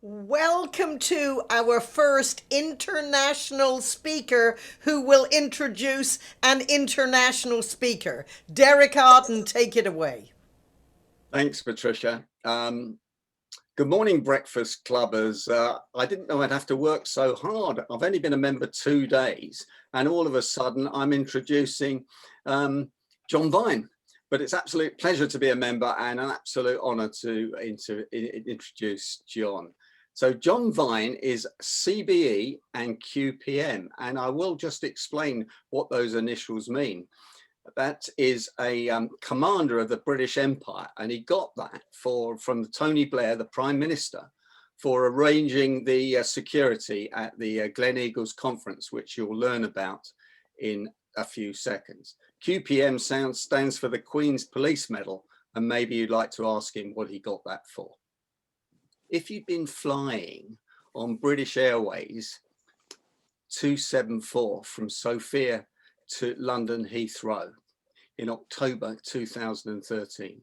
Welcome to our first international speaker who will introduce an international speaker. Derek Arden, take it away. Thanks, Patricia. Good morning, Breakfast Clubbers. I didn't know I'd have to work so hard. I've only been a member 2 days, and all of a sudden I'm introducing John Vine. But it's absolute pleasure to be a member and an absolute honour to introduce John. So John Vine is CBE and QPM, and I will just explain what those initials mean. That is a commander of the British Empire, and he got that from Tony Blair, the Prime Minister, for arranging the security at the Gleneagles conference, which you'll learn about in a few seconds. QPM stands for the Queen's Police Medal, and maybe you'd like to ask him what he got that for. If you've been flying on British Airways 274 from Sofia to London Heathrow in October 2013,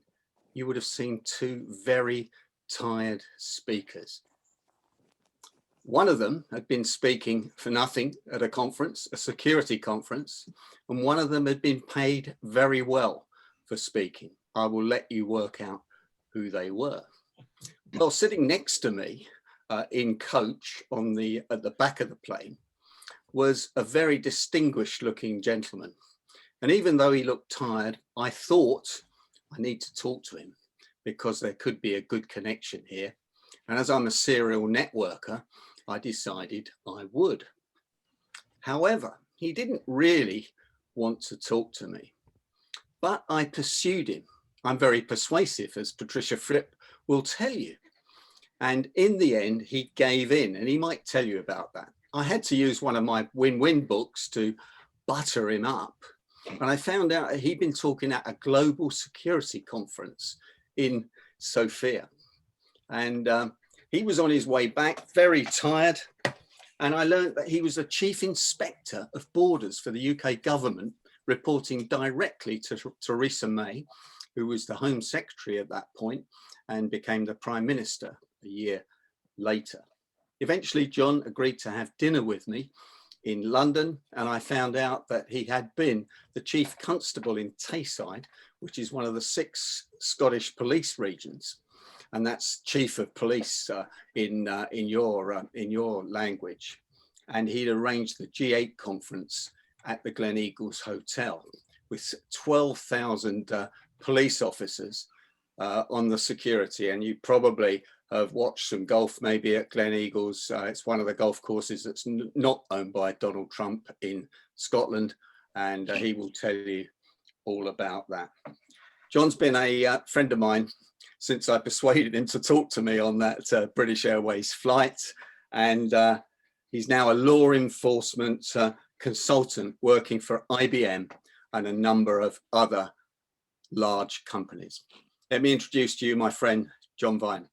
you would have seen two very tired speakers. One of them had been speaking for nothing at a conference, a security conference, and one of them had been paid very well for speaking. I will let you work out who they were. Well, sitting next to me in coach at the back of the plane was a very distinguished looking gentleman. And even though he looked tired, I thought I need to talk to him because there could be a good connection here. And as I'm a serial networker, I decided I would. However, he didn't really want to talk to me, but I pursued him. I'm very persuasive, as Patricia Fripp will tell you. And in the end, he gave in, and he might tell you about that. I had to use one of my win-win books to butter him up. And I found out that he'd been talking at a global security conference in Sofia. And he was on his way back, very tired. And I learned that he was the chief inspector of borders for the UK government, reporting directly to Theresa May, who was the Home Secretary at that point and became the Prime Minister a year later. Eventually, John agreed to have dinner with me in London, and I found out that he had been the Chief Constable in Tayside, which is one of the 6 Scottish police regions, and that's Chief of Police in your language. And he'd arranged the G8 conference at the Gleneagles Hotel with 12,000 police officers on the security. And you probably have watched some golf maybe at Gleneagles. It's one of the golf courses that's not owned by Donald Trump in Scotland, and he will tell you all about that. John's been a friend of mine since I persuaded him to talk to me on that British Airways flight, and he's now a law enforcement consultant working for IBM and a number of other large companies. Let me introduce to you my friend, John Vine.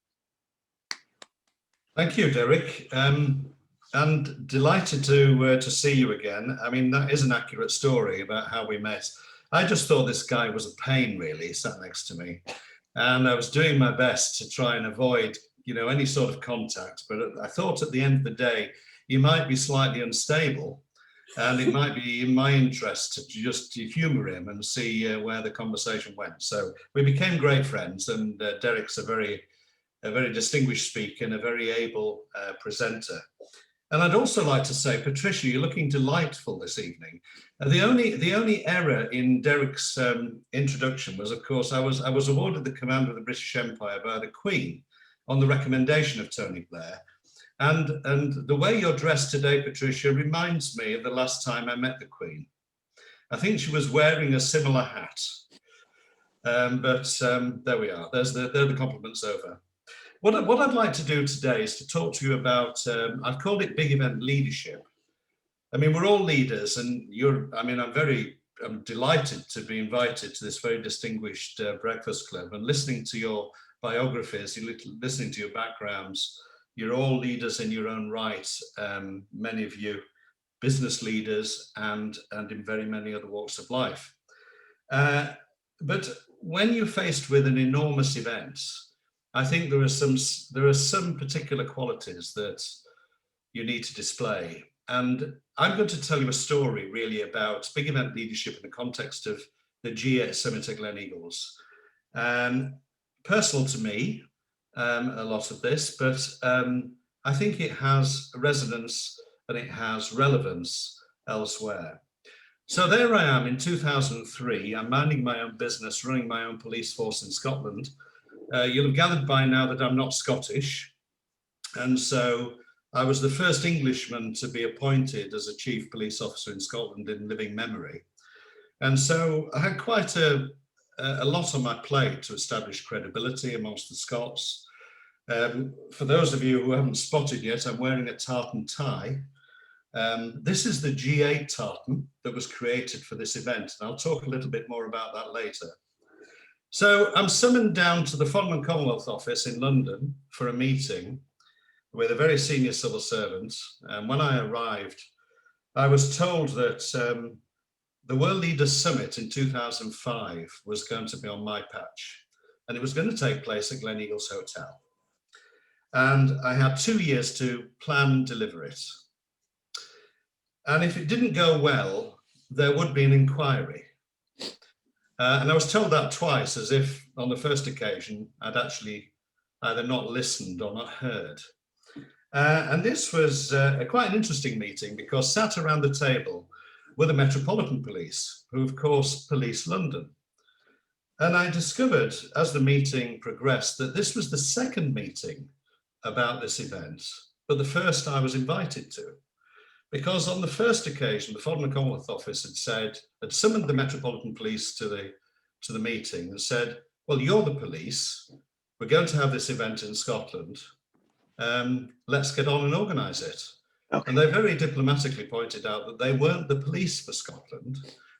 Thank you, Derek, and delighted to see you again. I mean, that is an accurate story about how we met. I just thought this guy was a pain, really. He sat next to me, and I was doing my best to try and avoid, any sort of contact. But I thought at the end of the day, he might be slightly unstable, and it might be in my interest to just humour him and see where the conversation went. So we became great friends, and Derek's a very distinguished speaker and a very able presenter. And I'd also like to say, Patricia, you're looking delightful this evening. The only error in Derek's introduction was, of course, I was awarded the command of the British Empire by the Queen on the recommendation of Tony Blair. And the way you're dressed today, Patricia, reminds me of the last time I met the Queen. I think she was wearing a similar hat. But there we are. There the compliments over. What I'd like to do today is to talk to you about, I've called it big event leadership. I mean, we're all leaders, and I'm delighted to be invited to this very distinguished breakfast club and listening to your biographies, listening to your backgrounds. You're all leaders in your own right, many of you business leaders and in very many other walks of life. But when you're faced with an enormous event, I think there are some particular qualities that you need to display. And I'm going to tell you a story really about big event leadership in the context of the G8 Summit at Gleneagles. Personal to me, a lot of this, but I think it has resonance and it has relevance elsewhere. So there I am in 2003, I'm minding my own business, running my own police force in Scotland. You'll have gathered by now that I'm not Scottish. And so I was the first Englishman to be appointed as a chief police officer in Scotland in living memory. And so I had quite a lot on my plate to establish credibility amongst the Scots. For those of you who haven't spotted yet, I'm wearing a tartan tie. This is the G8 tartan that was created for this event, and I'll talk a little bit more about that later. So I'm summoned down to the Foreign and Commonwealth Office in London for a meeting with a very senior civil servant. And when I arrived, I was told that the World Leaders Summit in 2005 was going to be on my patch, and it was going to take place at Gleneagles Hotel. And I had 2 years to plan and deliver it. And if it didn't go well, there would be an inquiry. And I was told that twice, as if on the first occasion, I'd actually either not listened or not heard. And this was quite an interesting meeting, because sat around the table were the Metropolitan Police, who of course police London. And I discovered as the meeting progressed that this was the second meeting about this event, but the first I was invited to. Because on the first occasion, the Foreign and Commonwealth Office had summoned the Metropolitan Police to the meeting and said, well, you're the police, we're going to have this event in Scotland, let's get on and organise it. Okay. And they very diplomatically pointed out that they weren't the police for Scotland,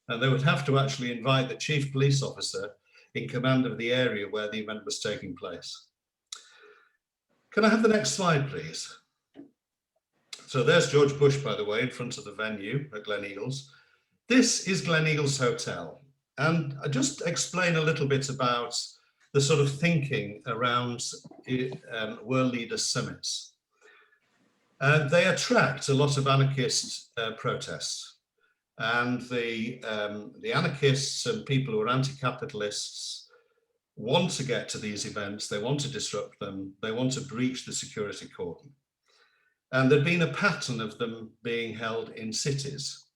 and they would have to actually invite the chief police officer in command of the area where the event was taking place. Can I have the next slide, please? So there's George Bush, by the way, in front of the venue at Gleneagles. This is Gleneagles Hotel. And I just explain a little bit about the sort of thinking around World Leaders Summits. They attract a lot of anarchist protests. And the anarchists and people who are anti-capitalists want to get to these events, they want to disrupt them, they want to breach the security cordon. And there'd been a pattern of them being held in cities.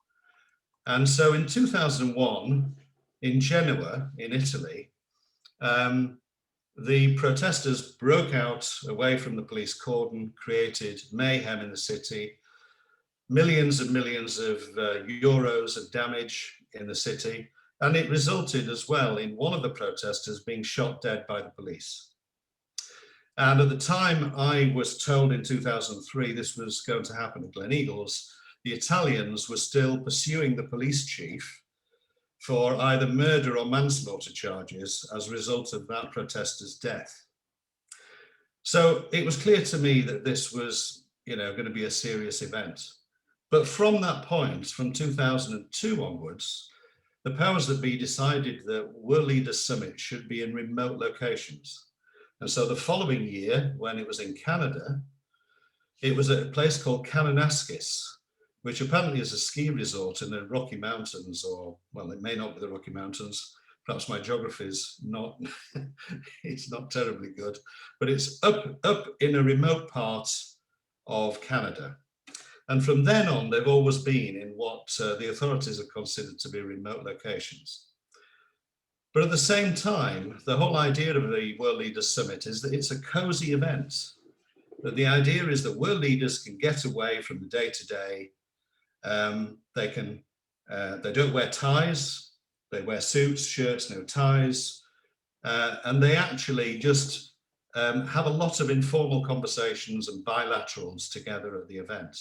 And so in 2001, in Genoa, in Italy, the protesters broke out away from the police cordon, created mayhem in the city, millions and millions of euros of damage in the city. And it resulted as well in one of the protesters being shot dead by the police. And at the time I was told in 2003 this was going to happen at Gleneagles, the Italians were still pursuing the police chief for either murder or manslaughter charges as a result of that protester's death. So it was clear to me that this was, going to be a serious event. But from that point, from 2002 onwards, the powers that be decided that World Leaders Summit should be in remote locations. And so the following year, when it was in Canada, it was at a place called Kananaskis, which apparently is a ski resort in the Rocky Mountains, or, well, it may not be the Rocky Mountains. Perhaps my geography is not, it's not terribly good, but it's up in a remote part of Canada. And from then on, they've always been in what the authorities have considered to be remote locations. But at the same time, the whole idea of the World Leaders Summit is that it's a cozy event. That the idea is that world leaders can get away from the day-to-day. They don't wear ties. They wear suits, shirts, no ties. And they actually just have a lot of informal conversations and bilaterals together at the event.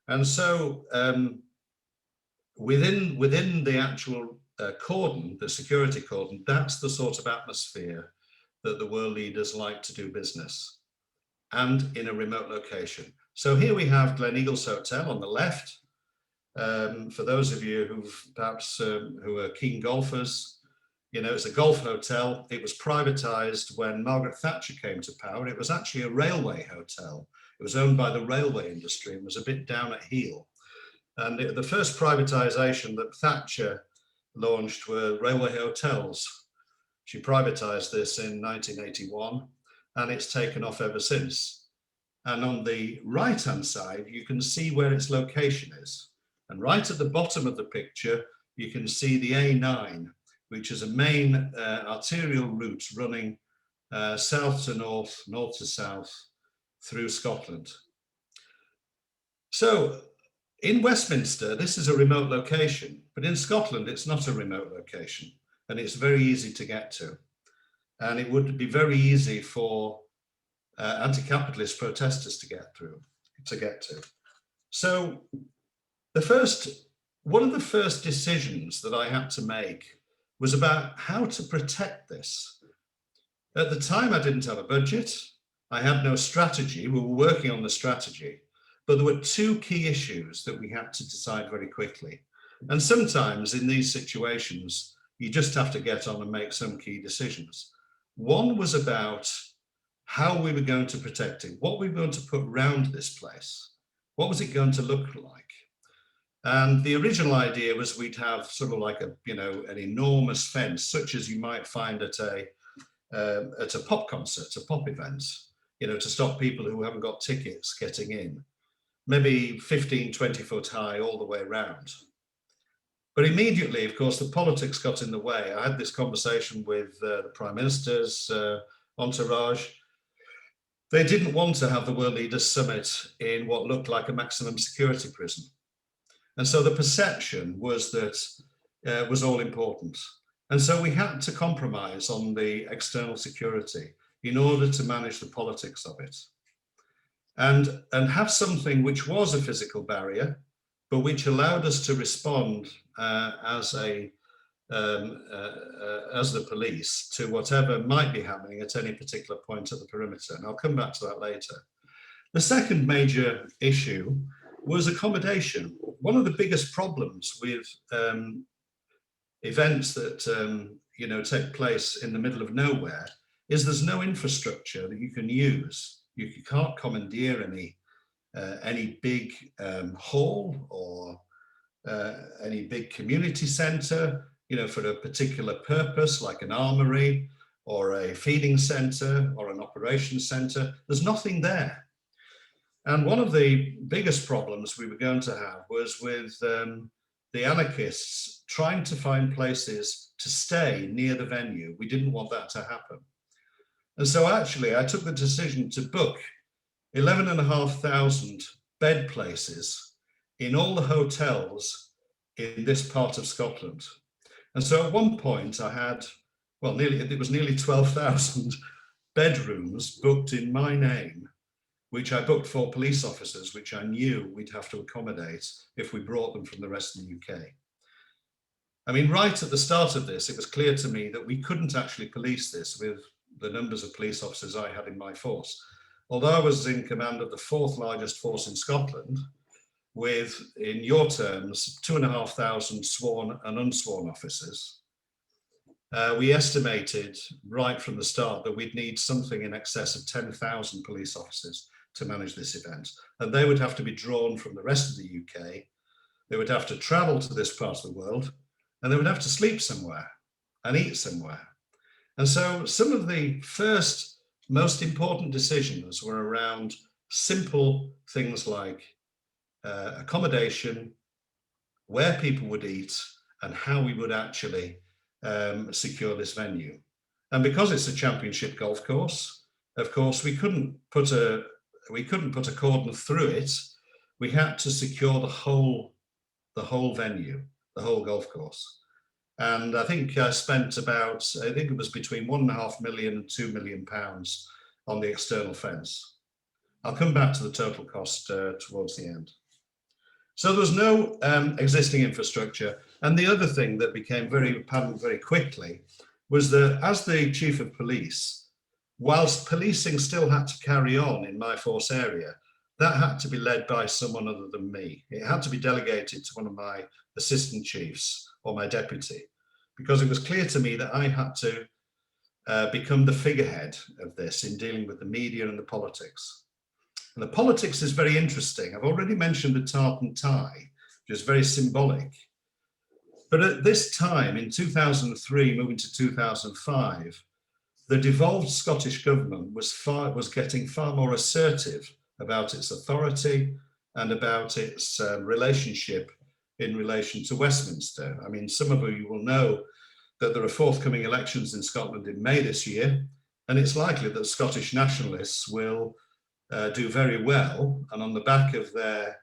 And so within the actual cordon, the security cordon, that's the sort of atmosphere that the world leaders like to do business, and in a remote location. So here we have Gleneagles Hotel on the left. For those of you who've perhaps who are keen golfers, You know, it's a golf hotel. It was privatized when Margaret Thatcher came to power. It was actually a railway hotel. It was owned by the railway industry and was a bit down at heel. And the first privatization that Thatcher launched were railway hotels. She privatized this in 1981, and it's taken off ever since. And on the right-hand side, you can see where its location is. And right at the bottom of the picture, you can see the A9, which is a main arterial route running south to north, north to south through Scotland. So in Westminster, this is a remote location, but in Scotland, it's not a remote location, and it's very easy to get to. And it would be very easy for anti-capitalist protesters to get to. So one of the first decisions that I had to make was about how to protect this. At the time, I didn't have a budget. I had no strategy. We were working on the strategy, but there were two key issues that we had to decide very quickly. And sometimes in these situations, you just have to get on and make some key decisions. One was about how we were going to protect it, what we were going to put around this place, what was it going to look like? And the original idea was we'd have sort of like an enormous fence, such as you might find at a pop concert, a pop event, to stop people who haven't got tickets getting in, maybe 15, 20 foot high all the way around. But immediately, of course, the politics got in the way. I had this conversation with the Prime Minister's entourage. They didn't want to have the World Leaders Summit in what looked like a maximum security prison. And so the perception was that was all important. And so we had to compromise on the external security in order to manage the politics of it. And have something which was a physical barrier, but which allowed us to respond as the police to whatever might be happening at any particular point at the perimeter. And I'll come back to that later. The second major issue was accommodation. One of the biggest problems with events that take place in the middle of nowhere is there's no infrastructure that you can use. You can't commandeer any big hall or any big community centre, for a particular purpose, like an armory or a feeding centre or an operations centre. There's nothing there. And one of the biggest problems we were going to have was with the anarchists trying to find places to stay near the venue. We didn't want that to happen. And so actually I took the decision to book 11,500 bed places in all the hotels in this part of Scotland. And so at one point I had, it was nearly 12,000 bedrooms booked in my name, which I booked for police officers, which I knew we'd have to accommodate if we brought them from the rest of the UK. I mean, right at the start of this, it was clear to me that we couldn't actually police this with the numbers of police officers I had in my force. Although I was in command of the fourth largest force in Scotland, with, in your terms, 2,500 sworn and unsworn officers, we estimated right from the start that we'd need something in excess of 10,000 police officers to manage this event. And they would have to be drawn from the rest of the UK. They would have to travel to this part of the world, and they would have to sleep somewhere and eat somewhere. And so some of the first most important decisions were around simple things like accommodation, where people would eat, and how we would actually secure this venue. And because it's a championship golf course, of course, we couldn't put a cordon through it. We had to secure the whole venue, the whole golf course. And I think I spent it was between £1.5 million and £2 million on the external fence. I'll come back to the total cost towards the end. So there was no existing infrastructure. And the other thing that became very apparent very quickly was that as the chief of police, whilst policing still had to carry on in my force area, that had to be led by someone other than me. It had to be delegated to one of my assistant chiefs or my deputy. because it was clear to me that I had to become the figurehead of this in dealing with the media and the politics. And the politics is very interesting. I've already mentioned the tartan tie, which is very symbolic. But at this time, in 2003, moving to 2005, the devolved Scottish government was getting far more assertive about its authority and about its relationship in relation to Westminster. I mean, some of you will know that there are forthcoming elections in Scotland in May this year, and it's likely that Scottish nationalists will do very well, and on the back of their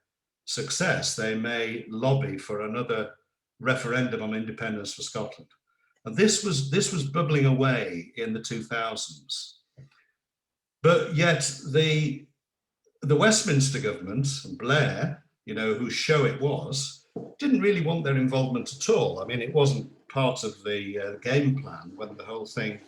success, they may lobby for another referendum on independence for Scotland. And this was bubbling away in the 2000s. But yet the Westminster government, and Blair, you know, whose show it was, didn't really want their involvement at all. I mean, it wasn't part of the game plan when the whole thing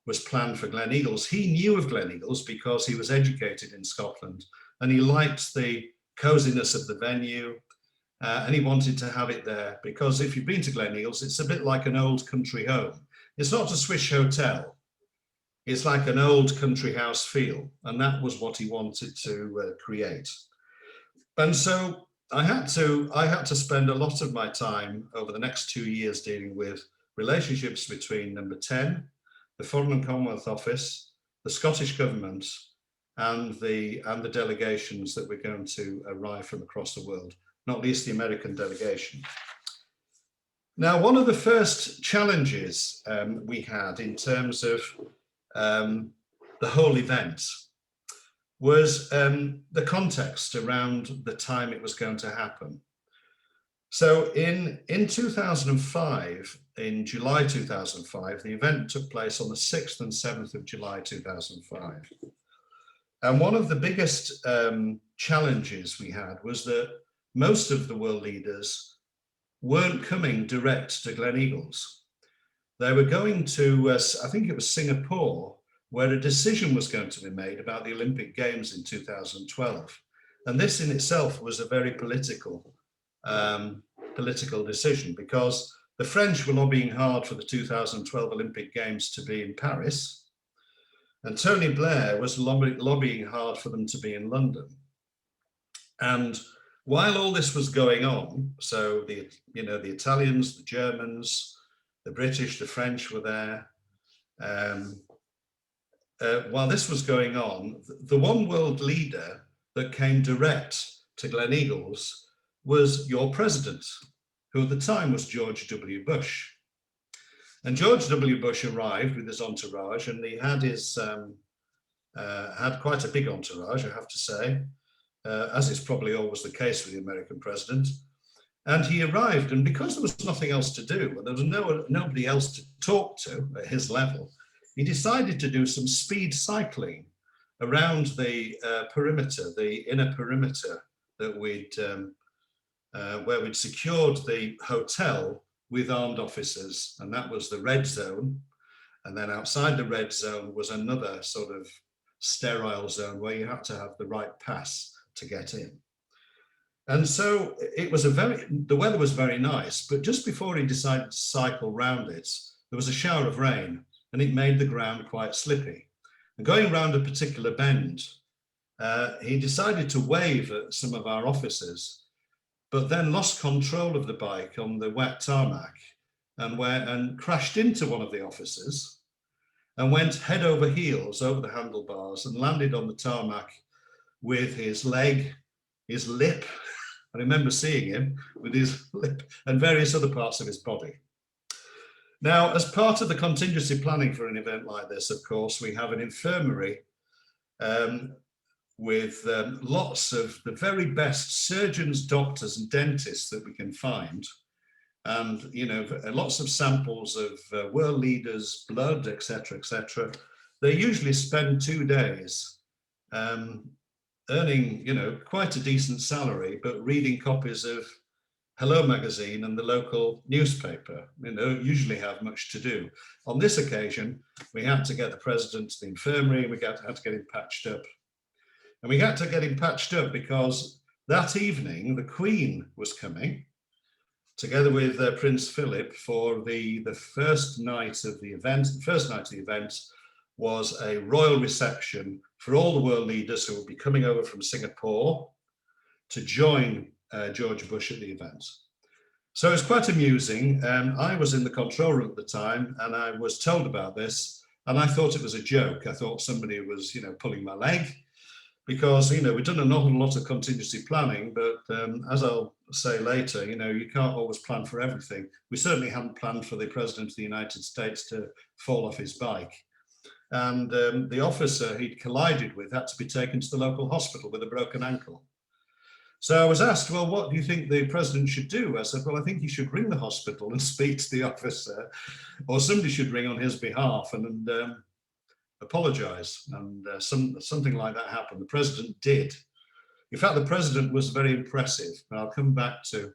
was planned for Gleneagles. He knew of Gleneagles because he was educated in Scotland, and he liked the coziness of the venue, and he wanted to have it there because if you've been to Gleneagles, it's a bit like an old country home. It's not a Swiss hotel. It's like an old country house feel, and that was what he wanted to create. And so I had to spend a lot of my time over the next 2 years dealing with relationships between Number 10, the Foreign and Commonwealth Office, the Scottish Government, and the delegations that were going to arrive from across the world, not least the American delegation. Now, one of the first challenges we had in terms of the whole event was the context around the time it was going to happen. So in 2005, in July 2005, the event took place on the 6th and 7th of July 2005. And one of the biggest challenges we had was that most of the world leaders weren't coming direct to Gleneagles. They were going to, I think it was Singapore, where a decision was going to be made about the Olympic Games in 2012. And this in itself was a very political decision, because the French were lobbying hard for the 2012 Olympic Games to be in Paris, and Tony Blair was lobbying hard for them to be in London. And while all this was going on, so the Italians, the Germans, the British, the French were there. While this was going on, the one world leader that came direct to Gleneagles was your president, who at the time was George W. Bush. And George W. Bush arrived with his entourage, and he had had quite a big entourage, I have to say, as is probably always the case with the American president. And he arrived, and because there was nothing else to do, and there was nobody else to talk to at his level, he decided to do some speed cycling around the perimeter, the inner perimeter that where we'd secured the hotel with armed officers, and that was the red zone. And then outside the red zone was another sort of sterile zone where you had to have the right pass to get in. And so it was the weather was very nice, but just before he decided to cycle round it, there was a shower of rain, and it made the ground quite slippy. And going round a particular bend, he decided to wave at some of our officers, but then lost control of the bike on the wet tarmac and crashed into one of the officers and went head over heels over the handlebars and landed on the tarmac with his leg, his lip. I remember seeing him with his lip and various other parts of his body. Now, as part of the contingency planning for an event like this, of course, we have an infirmary with lots of the very best surgeons, doctors, and dentists that we can find, and lots of samples of world leaders' blood, etc., etc. They usually spend 2 days earning, quite a decent salary, but reading copies of Hello magazine and the local newspaper. Usually have much to do. On this occasion, we had to get the president to the infirmary. We had to get him patched up. And we had to get him patched up because that evening the Queen was coming, together with Prince Philip, for the first night of the event. The first night of the event was a royal reception for all the world leaders who would be coming over from Singapore to join George Bush at the event. So it was quite amusing. I was in the control room at the time, and I was told about this, and I thought it was a joke. I thought somebody was, pulling my leg, because, we've done an awful lot of contingency planning, but as I'll say later, you can't always plan for everything. We certainly hadn't planned for the President of the United States to fall off his bike. And the officer he'd collided with had to be taken to the local hospital with a broken ankle. So I was asked, well, what do you think the president should do? I said, well, I think he should ring the hospital and speak to the officer, or somebody should ring on his behalf and apologize. And something like that happened. The president did. In fact, the president was very impressive. And I'll come back to,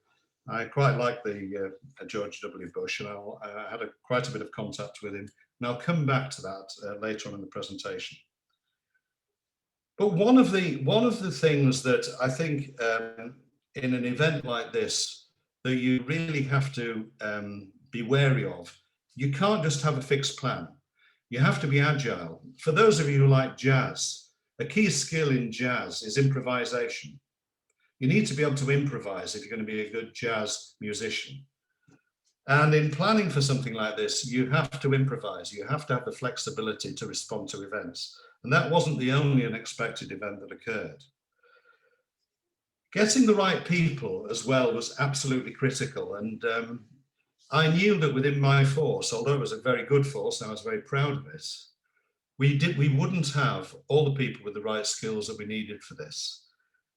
I quite like the George W. Bush, and I had quite a bit of contact with him. And I'll come back to that later on in the presentation. But one of the things that I think in an event like this that you really have to be wary of, you can't just have a fixed plan. You have to be agile. For those of you who like jazz, a key skill in jazz is improvisation. You need to be able to improvise if you're going to be a good jazz musician. And in planning for something like this, you have to improvise. You have to have the flexibility to respond to events. And that wasn't the only unexpected event that occurred. Getting the right people as well was absolutely critical. And I knew that within my force, although it was a very good force, and I was very proud of it, we wouldn't have all the people with the right skills that we needed for this.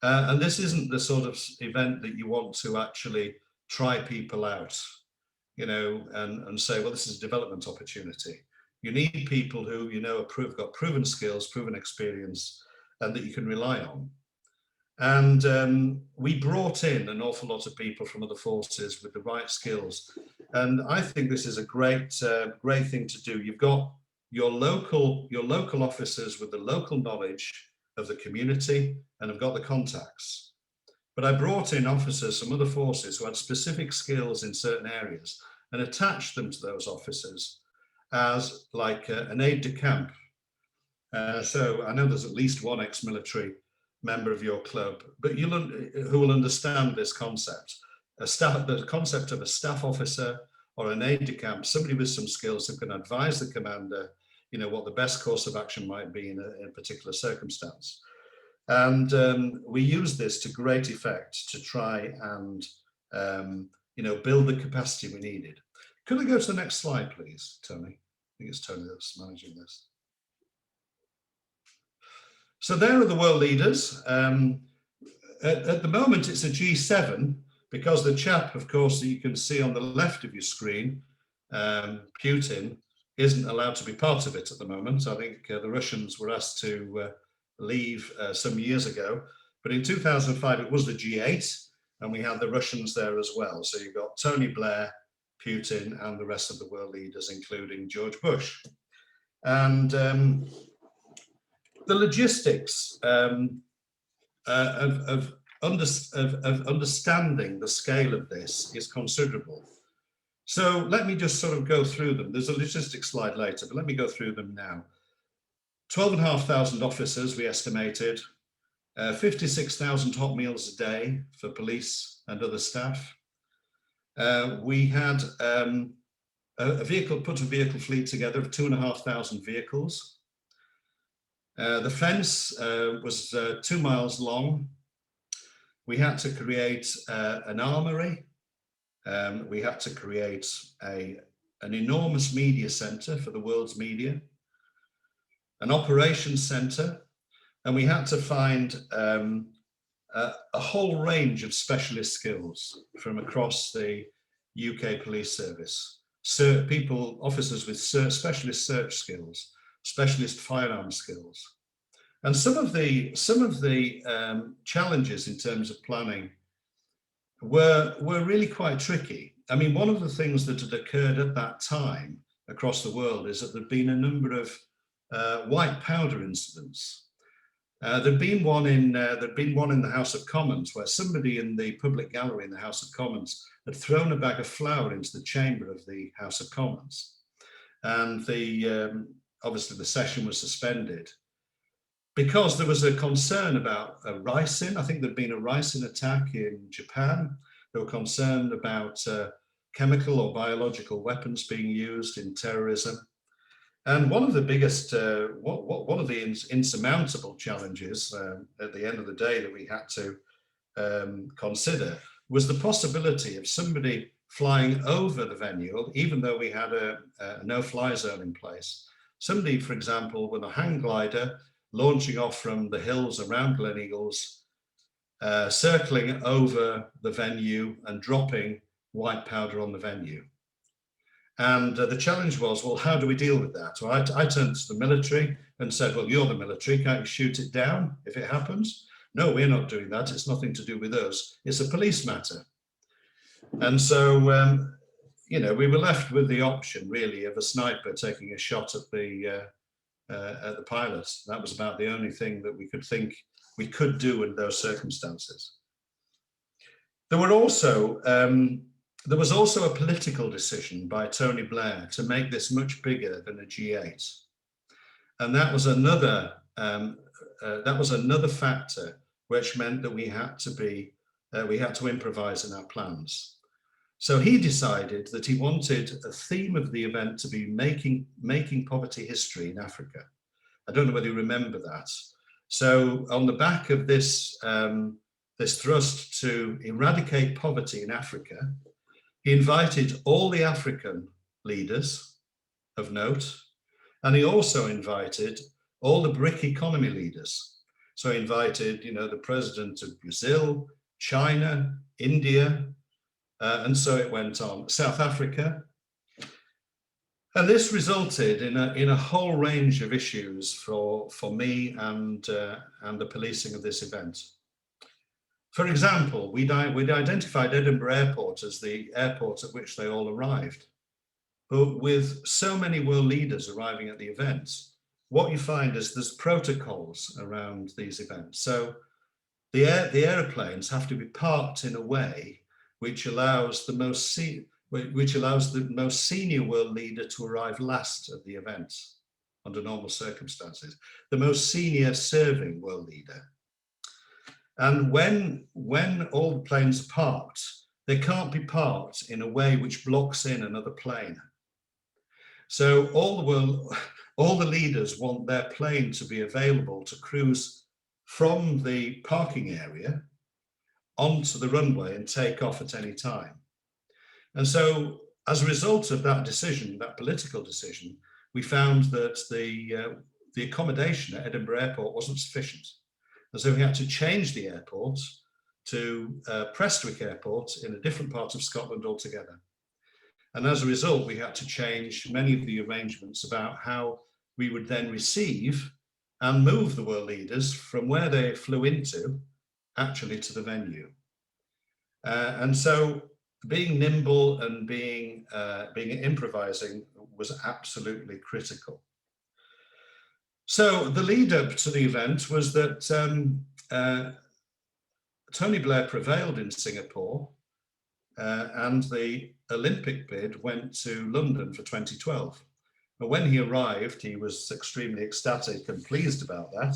And this isn't the sort of event that you want to actually try people out, and say, well, this is a development opportunity. You need people who, have got proven skills, proven experience, and that you can rely on. And we brought in an awful lot of people from other forces with the right skills. And I think this is a great thing to do. You've got your local officers with the local knowledge of the community and have got the contacts. But I brought in officers from other forces who had specific skills in certain areas and attached them to those officers as like an aide-de-camp. So I know there's at least one ex-military member of your club, but who will understand this concept. The concept of a staff officer or an aide-de-camp, somebody with some skills who can advise the commander, what the best course of action might be in a particular circumstance. And we use this to great effect to try and build the capacity we needed. Could I go to the next slide, please, Tony? I think it's Tony that's managing this. So there are the world leaders. At the moment, it's a G7 because the chap, of course, that you can see on the left of your screen, Putin, isn't allowed to be part of it at the moment. I think the Russians were asked to leave some years ago, but in 2005 it was the G8, and we had the Russians there as well. So you've got Tony Blair, Putin, and the rest of the world leaders, including George Bush. And the logistics of understanding the scale of this is considerable. So let me just sort of go through them. There's a logistics slide later, but let me go through them now. 12,500 officers, we estimated, 56,000 hot meals a day for police and other staff. We had a vehicle fleet together of 2,500 vehicles. The fence was 2 miles long. We had to create an armory. We had to create an enormous media center for the world's media, an operations center, and we had to find a whole range of specialist skills from across the UK police service. Officers with specialist search skills, specialist firearm skills. And some of the challenges in terms of planning were really quite tricky. I mean, one of the things that had occurred at that time across the world is that there'd been a number of white powder incidents. There'd been one in the House of Commons where somebody in the public gallery in the House of Commons had thrown a bag of flour into the chamber of the House of Commons, and obviously the session was suspended because there was a concern about ricin. I think there'd been a ricin attack in Japan. They were concerned about chemical or biological weapons being used in terrorism. And one of the biggest, one of the insurmountable challenges at the end of the day that we had to consider was the possibility of somebody flying over the venue, even though we had a no-fly zone in place. Somebody, for example, with a hang glider launching off from the hills around Gleneagles, circling over the venue and dropping white powder on the venue. And the challenge was, well, how do we deal with that? Well, I turned to the military and said, well, you're the military, can't you shoot it down if it happens? No, we're not doing that. It's nothing to do with us. It's a police matter. And so, you know, we were left with the option, really, of a sniper taking a shot at the pilot. That was about the only thing that we could think we could do in those circumstances. There was also a political decision by Tony Blair to make this much bigger than a G8, and that was another factor which meant that we had to improvise in our plans. So he decided that he wanted a theme of the event to be making poverty history in Africa. I don't know whether you remember that. So on the back of this this thrust to eradicate poverty in Africa, he invited all the African leaders of note, and he also invited all the BRIC economy leaders. So he invited, you know, the president of Brazil, China, India, and so it went on, South Africa. And this resulted in a whole range of issues for me and the policing of this event. For example, we'd identified Edinburgh Airport as the airport at which they all arrived. But with so many world leaders arriving at the event, what you find is there's protocols around these events. So the airplanes have to be parked in a way which allows the most senior world leader to arrive last at the event under normal circumstances, the most senior serving world leader. And when all the planes are parked, they can't be parked in a way which blocks in another plane. So all the leaders want their plane to be available to cruise from the parking area onto the runway and take off at any time. And so as a result of that decision, that political decision, we found that the accommodation at Edinburgh Airport wasn't sufficient. And so we had to change the airport to Prestwick Airport in a different part of Scotland altogether. And as a result, we had to change many of the arrangements about how we would then receive and move the world leaders from where they flew into actually to the venue. And so being nimble and being improvising was absolutely critical. So the lead up to the event was that Tony Blair prevailed in Singapore, and the Olympic bid went to London for 2012. But when he arrived, he was extremely ecstatic and pleased about that.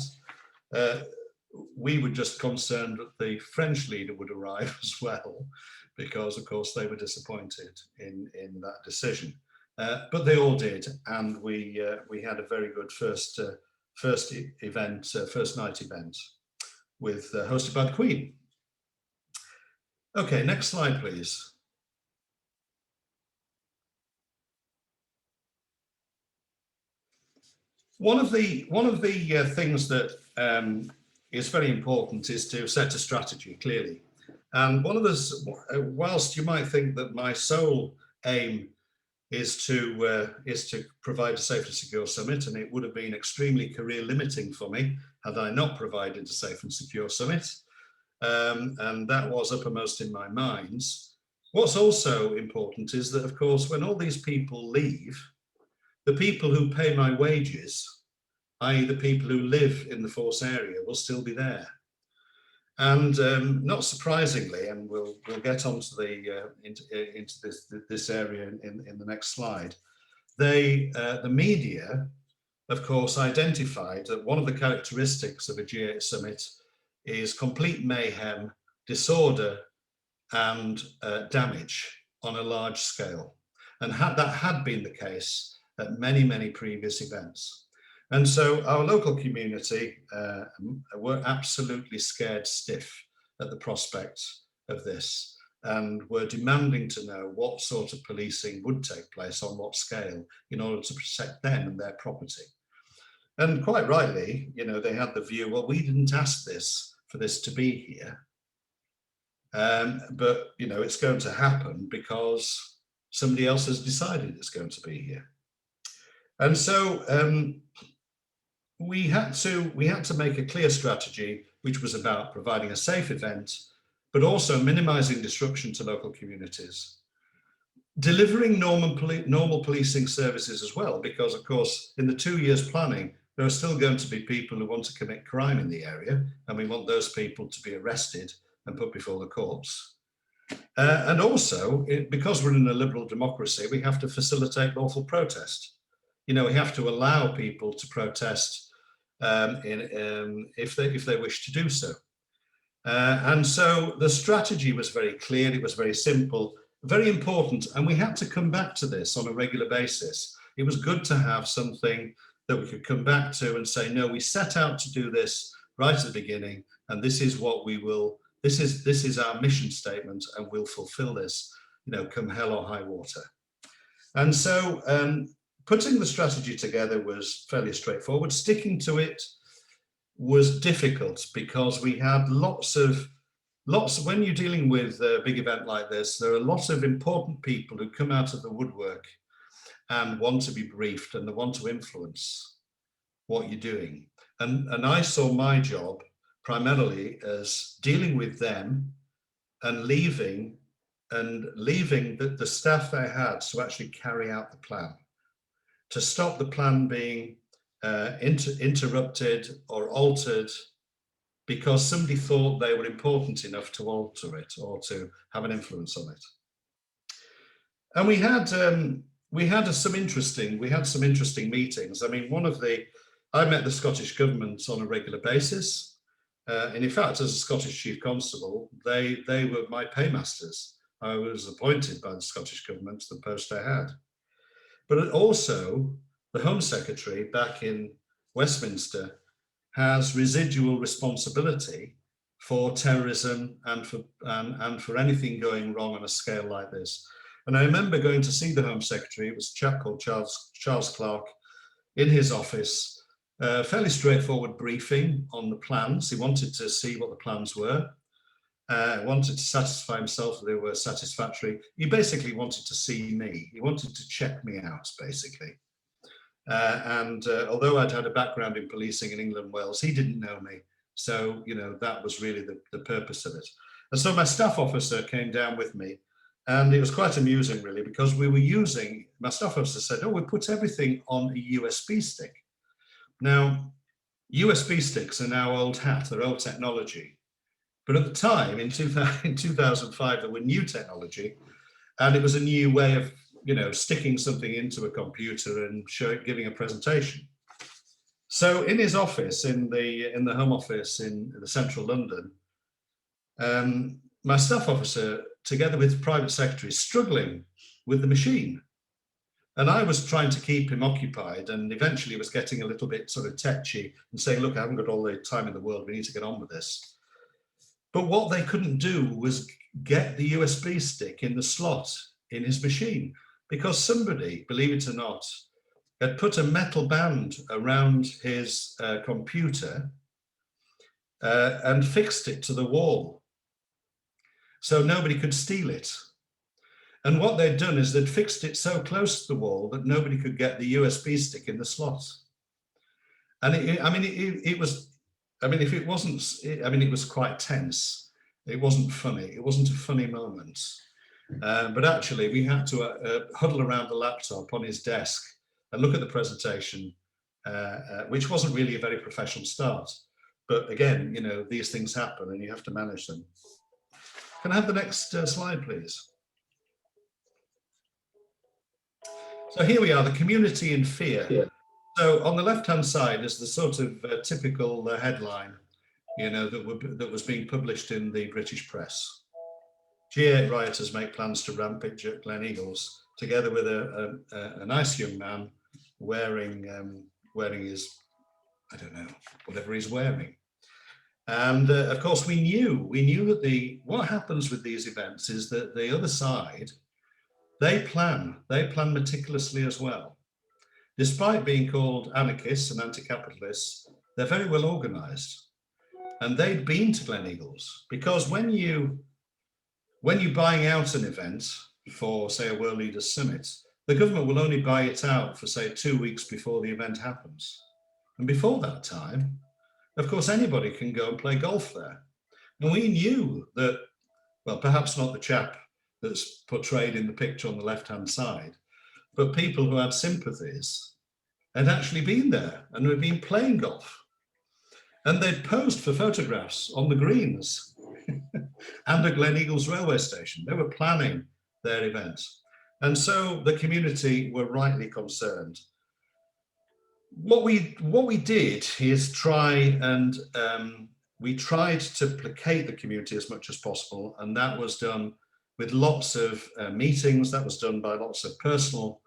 We were just concerned that the French leader would arrive as well, because of course they were disappointed in that decision. But they all did, and we had a very good first night event with hosted by the Queen. Okay, next slide, please. One of the things that is very important is to set a strategy clearly. And one of those, whilst you might think that my sole aim is to provide a safe and secure summit, and it would have been extremely career limiting for me had I not provided a safe and secure summit, and that was uppermost in my minds. What's also important is that, of course, when all these people leave, the people who pay my wages i.e. the people who live in the force area, will still be there. And not surprisingly, and we'll get onto the into this area in the next slide, the media, of course, identified that one of the characteristics of a G8 summit is complete mayhem, disorder, and damage on a large scale. And that had been the case at many, many previous events. And so our local community were absolutely scared stiff at the prospect of this, and were demanding to know what sort of policing would take place on what scale in order to protect them and their property. And quite rightly, you know, they had the view, well, we didn't ask this for this to be here. But, you know, it's going to happen because somebody else has decided it's going to be here. And so we had to make a clear strategy, which was about providing a safe event, but also minimizing disruption to local communities, delivering normal policing services as well, because of course, in the 2 years planning, there are still going to be people who want to commit crime in the area, and we want those people to be arrested and put before the courts. And also, because we're in a liberal democracy, we have to facilitate lawful protest. You know, we have to allow people to protest if they wish to do so. And so the strategy was very clear, it was very simple, very important, and we had to come back to this on a regular basis. It was good to have something that we could come back to and say, no, we set out to do this right at the beginning, and this is what we will, this is our mission statement, and we'll fulfill this, you know, come hell or high water. And so putting the strategy together was fairly straightforward. Sticking to it was difficult because we had lots of, when you're dealing with a big event like this, there are lots of important people who come out of the woodwork and want to be briefed, and they want to influence what you're doing. And I saw my job primarily as dealing with them and leaving the staff they had to actually carry out the plan, to stop the plan being interrupted or altered because somebody thought they were important enough to alter it or to have an influence on it. And we had some interesting meetings. I mean, I met the Scottish government on a regular basis. And in fact, as a Scottish Chief Constable, they were my paymasters. I was appointed by the Scottish government to the post I had. But also, the Home Secretary back in Westminster has residual responsibility for terrorism and for anything going wrong on a scale like this. And I remember going to see the Home Secretary. It was a chap called Charles Clark in his office, fairly straightforward briefing on the plans. He wanted to see what the plans were, wanted to satisfy himself that they were satisfactory. He basically wanted to see me. He wanted to check me out, basically. Although I'd had a background in policing in England and Wales, he didn't know me. So, you know, that was really the purpose of it. And so my staff officer came down with me. And it was quite amusing, really, because my staff officer said, oh, we put everything on a USB stick. Now, USB sticks are now old hat, they're old technology. But at the time, in 2005, there were new technology, and it was a new way of, you know, sticking something into a computer and giving a presentation. So in his office, in the Home Office in the central London, my staff officer, together with the private secretary, struggling with the machine. And I was trying to keep him occupied, and eventually was getting a little bit sort of tetchy and saying, look, I haven't got all the time in the world, we need to get on with this. But what they couldn't do was get the USB stick in the slot in his machine, because somebody, believe it or not, had put a metal band around his computer and fixed it to the wall, so nobody could steal it. And what they'd done is they'd fixed it so close to the wall that nobody could get the USB stick in the slot. And it was quite tense. It wasn't funny. It wasn't a funny moment. But actually, we had to huddle around the laptop on his desk and look at the presentation which wasn't really a very professional start. But again, you know, these things happen and you have to manage them. Can I have the next slide, please? So here we are, the community in fear. Yeah. So on the left-hand side is the sort of typical headline, you know, that was being published in the British press. G8 rioters make plans to rampage at Gleneagles, together with a nice young man wearing his, I don't know, whatever he's wearing. And of course, we knew that what happens with these events is that the other side, they plan meticulously as well. Despite being called anarchists and anti-capitalists, they're very well organized. And they'd been to Gleneagles, because when you're buying out an event for, say, a World Leaders Summit, the government will only buy it out for, say, 2 weeks before the event happens. And before that time, of course, anybody can go and play golf there. And we knew that, well, perhaps not the chap that's portrayed in the picture on the left-hand side, but people who had sympathies had actually been there and had been playing golf. And they'd posed for photographs on the greens and at Gleneagles railway station. They were planning their events. And so the community were rightly concerned. What we did is we tried to placate the community as much as possible, and that was done with lots of meetings. That was done by lots of personal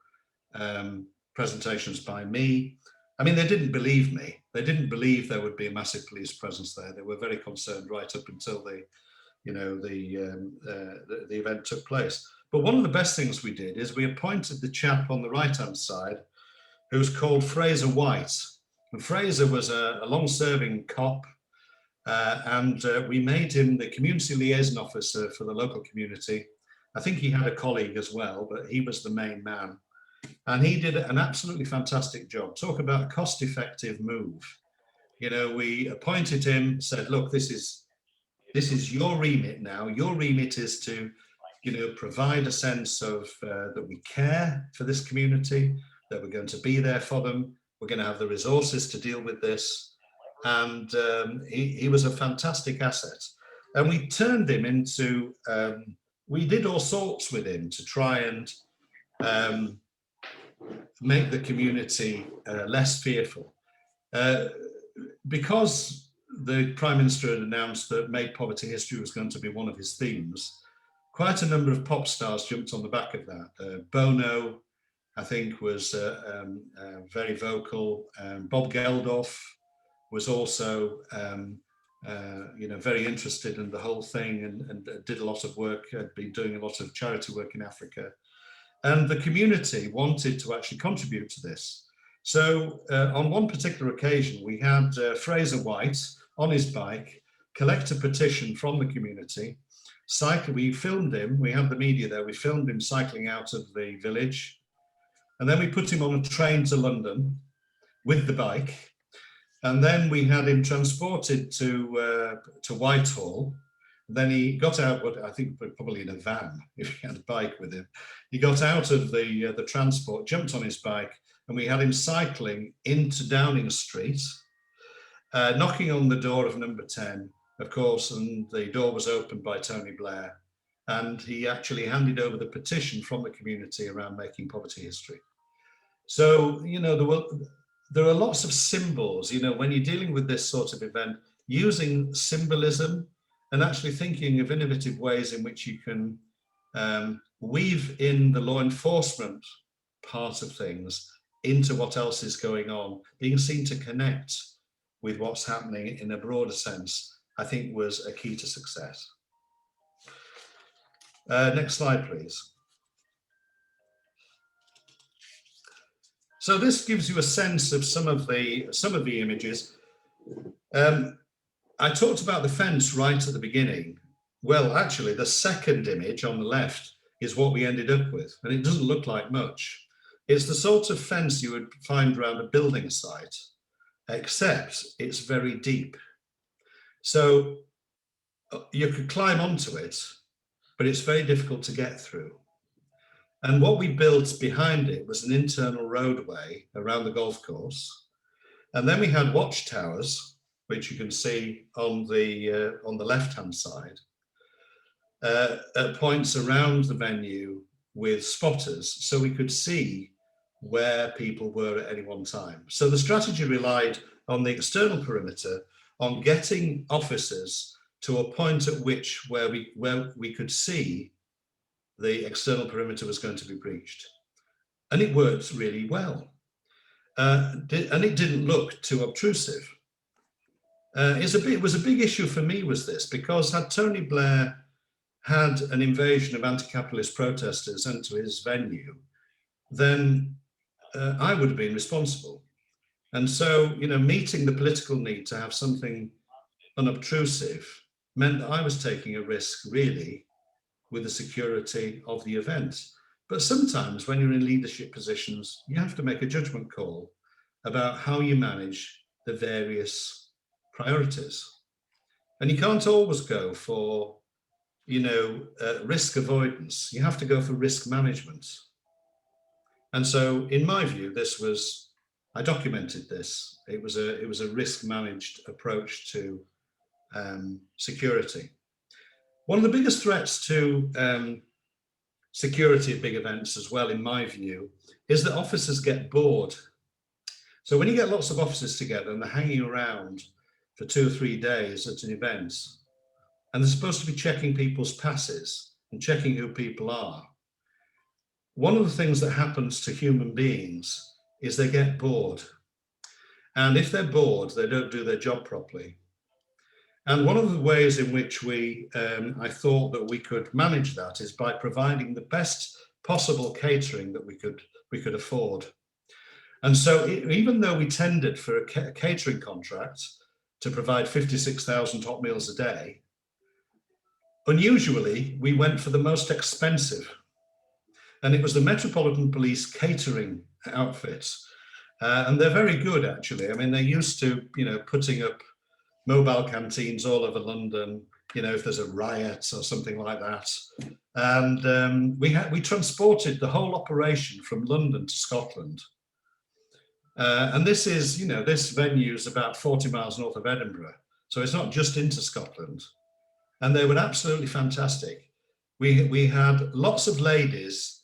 presentations by me. I mean, they didn't believe me. They didn't believe there would be a massive police presence there. They were very concerned right up until the event took place. But one of the best things we did is we appointed the chap on the right-hand side, who was called Fraser White. And Fraser was a long-serving cop, and we made him the community liaison officer for the local community. I think he had a colleague as well, but he was the main man. And he did an absolutely fantastic job. Talk about a cost-effective move. You know, we appointed him, said, look, this is your remit now. Your remit is to, you know, provide a sense of that we care for this community, that we're going to be there for them. We're going to have the resources to deal with this. And he was a fantastic asset. And we turned him into, we did all sorts with him to try and make the community less fearful. Because the Prime Minister had announced that Make Poverty History was going to be one of his themes, quite a number of pop stars jumped on the back of that. Bono, I think, was very vocal. Bob Geldof was also, you know, very interested in the whole thing and did a lot of work, had been doing a lot of charity work in Africa. And the community wanted to actually contribute to this. So on one particular occasion, we had Fraser White on his bike collect a petition from the community, cycle. We filmed him, we had the media there, we filmed him cycling out of the village. And then we put him on a train to London with the bike. And then we had him transported to Whitehall. Then he got out, I think probably in a van, if he had a bike with him. He got out of the transport, jumped on his bike, and we had him cycling into Downing Street, knocking on the door of number 10, of course, and the door was opened by Tony Blair. And he actually handed over the petition from the community around making poverty history. So, you know, there are lots of symbols, you know, when you're dealing with this sort of event, using symbolism and actually thinking of innovative ways in which you can weave in the law enforcement part of things into what else is going on, being seen to connect with what's happening in a broader sense, I think was a key to success. Next slide, please. So this gives you a sense of some of the images. I talked about the fence right at the beginning. Well, actually, the second image on the left is what we ended up with, and it doesn't look like much. It's the sort of fence you would find around a building site, except it's very deep. So you could climb onto it, but it's very difficult to get through. And what we built behind it was an internal roadway around the golf course. And then we had watchtowers, which you can see on the left-hand side, at points around the venue with spotters, so we could see where people were at any one time. So the strategy relied on the external perimeter, on getting officers to a point at which where we could see the external perimeter was going to be breached. And it worked really well. And it didn't look too obtrusive. It was a big issue for me, was this, because had Tony Blair had an invasion of anti-capitalist protesters into his venue, then I would have been responsible. And so, meeting the political need to have something unobtrusive meant that I was taking a risk, really, with the security of the event. But sometimes when you're in leadership positions, you have to make a judgment call about how you manage the various priorities. And you can't always go for, risk avoidance. You have to go for risk management. And so, in my view, I documented this. It was a risk-managed approach to security. One of the biggest threats to security at big events as well, in my view, is that officers get bored. So when you get lots of officers together and they're hanging around for 2 or 3 days at an event, and they're supposed to be checking people's passes and checking who people are, one of the things that happens to human beings is they get bored. And if they're bored, they don't do their job properly. And one of the ways in which I thought that we could manage that is by providing the best possible catering that we could afford. And so even though we tendered for a catering contract to provide 56,000 hot meals a day, unusually, we went for the most expensive. And it was the Metropolitan Police catering outfit. And they're very good, actually. I mean, they're used to, putting up mobile canteens all over London, if there's a riot or something like that. And we transported the whole operation from London to Scotland. And this is, this venue is about 40 miles north of Edinburgh. So it's not just into Scotland. And they were absolutely fantastic. We had lots of ladies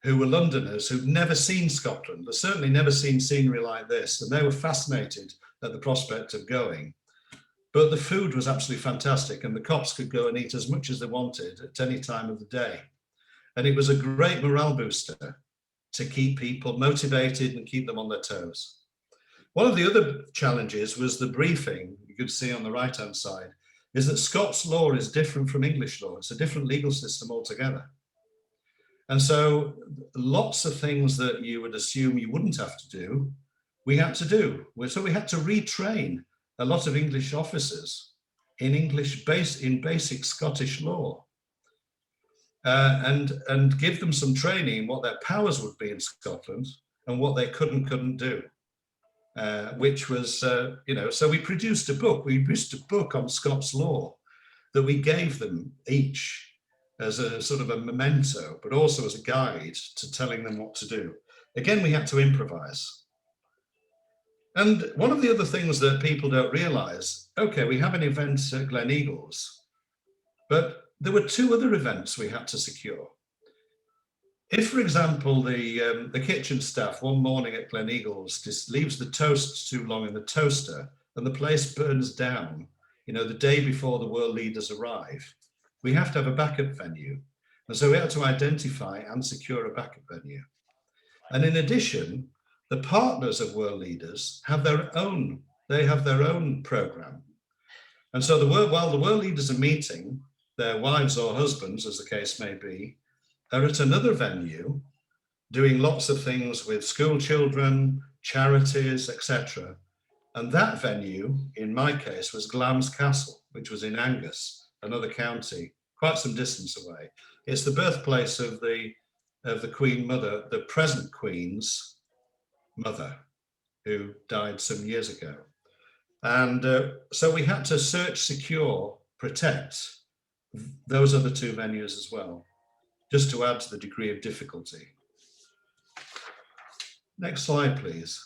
who were Londoners who'd never seen Scotland, but certainly never seen scenery like this. And they were fascinated at the prospect of going. But the food was absolutely fantastic, and the cops could go and eat as much as they wanted at any time of the day. And it was a great morale booster to keep people motivated and keep them on their toes. One of the other challenges was the briefing. You could see on the right-hand side is that Scots law is different from English law. It's a different legal system altogether. And so lots of things that you would assume you wouldn't have to do, we had to do. So we had to retrain a lot of English officers in basic Scottish law, and give them some training in what their powers would be in Scotland and what they couldn't do. Which was, so we produced a book. We produced a book on Scots law that we gave them each as a sort of a memento, but also as a guide to telling them what to do. Again, we had to improvise. And one of the other things that people don't realize, okay, we have an event at Gleneagles, but there were 2 other events we had to secure. If, for example, the kitchen staff one morning at Gleneagles just leaves the toast too long in the toaster and the place burns down, the day before the world leaders arrive, we have to have a backup venue. And so we had to identify and secure a backup venue. And in addition, the partners of world leaders have their own program. And so while the world leaders are meeting, their wives or husbands, as the case may be, are at another venue doing lots of things with school children, charities, etc. And that venue, in my case, was Glamis Castle, which was in Angus, another county, quite some distance away. It's the birthplace of the Queen Mother, the present Queen's mother, who died some years ago. And so we had to search, secure, protect those other 2 venues as well, just to add to the degree of difficulty. Next slide, please.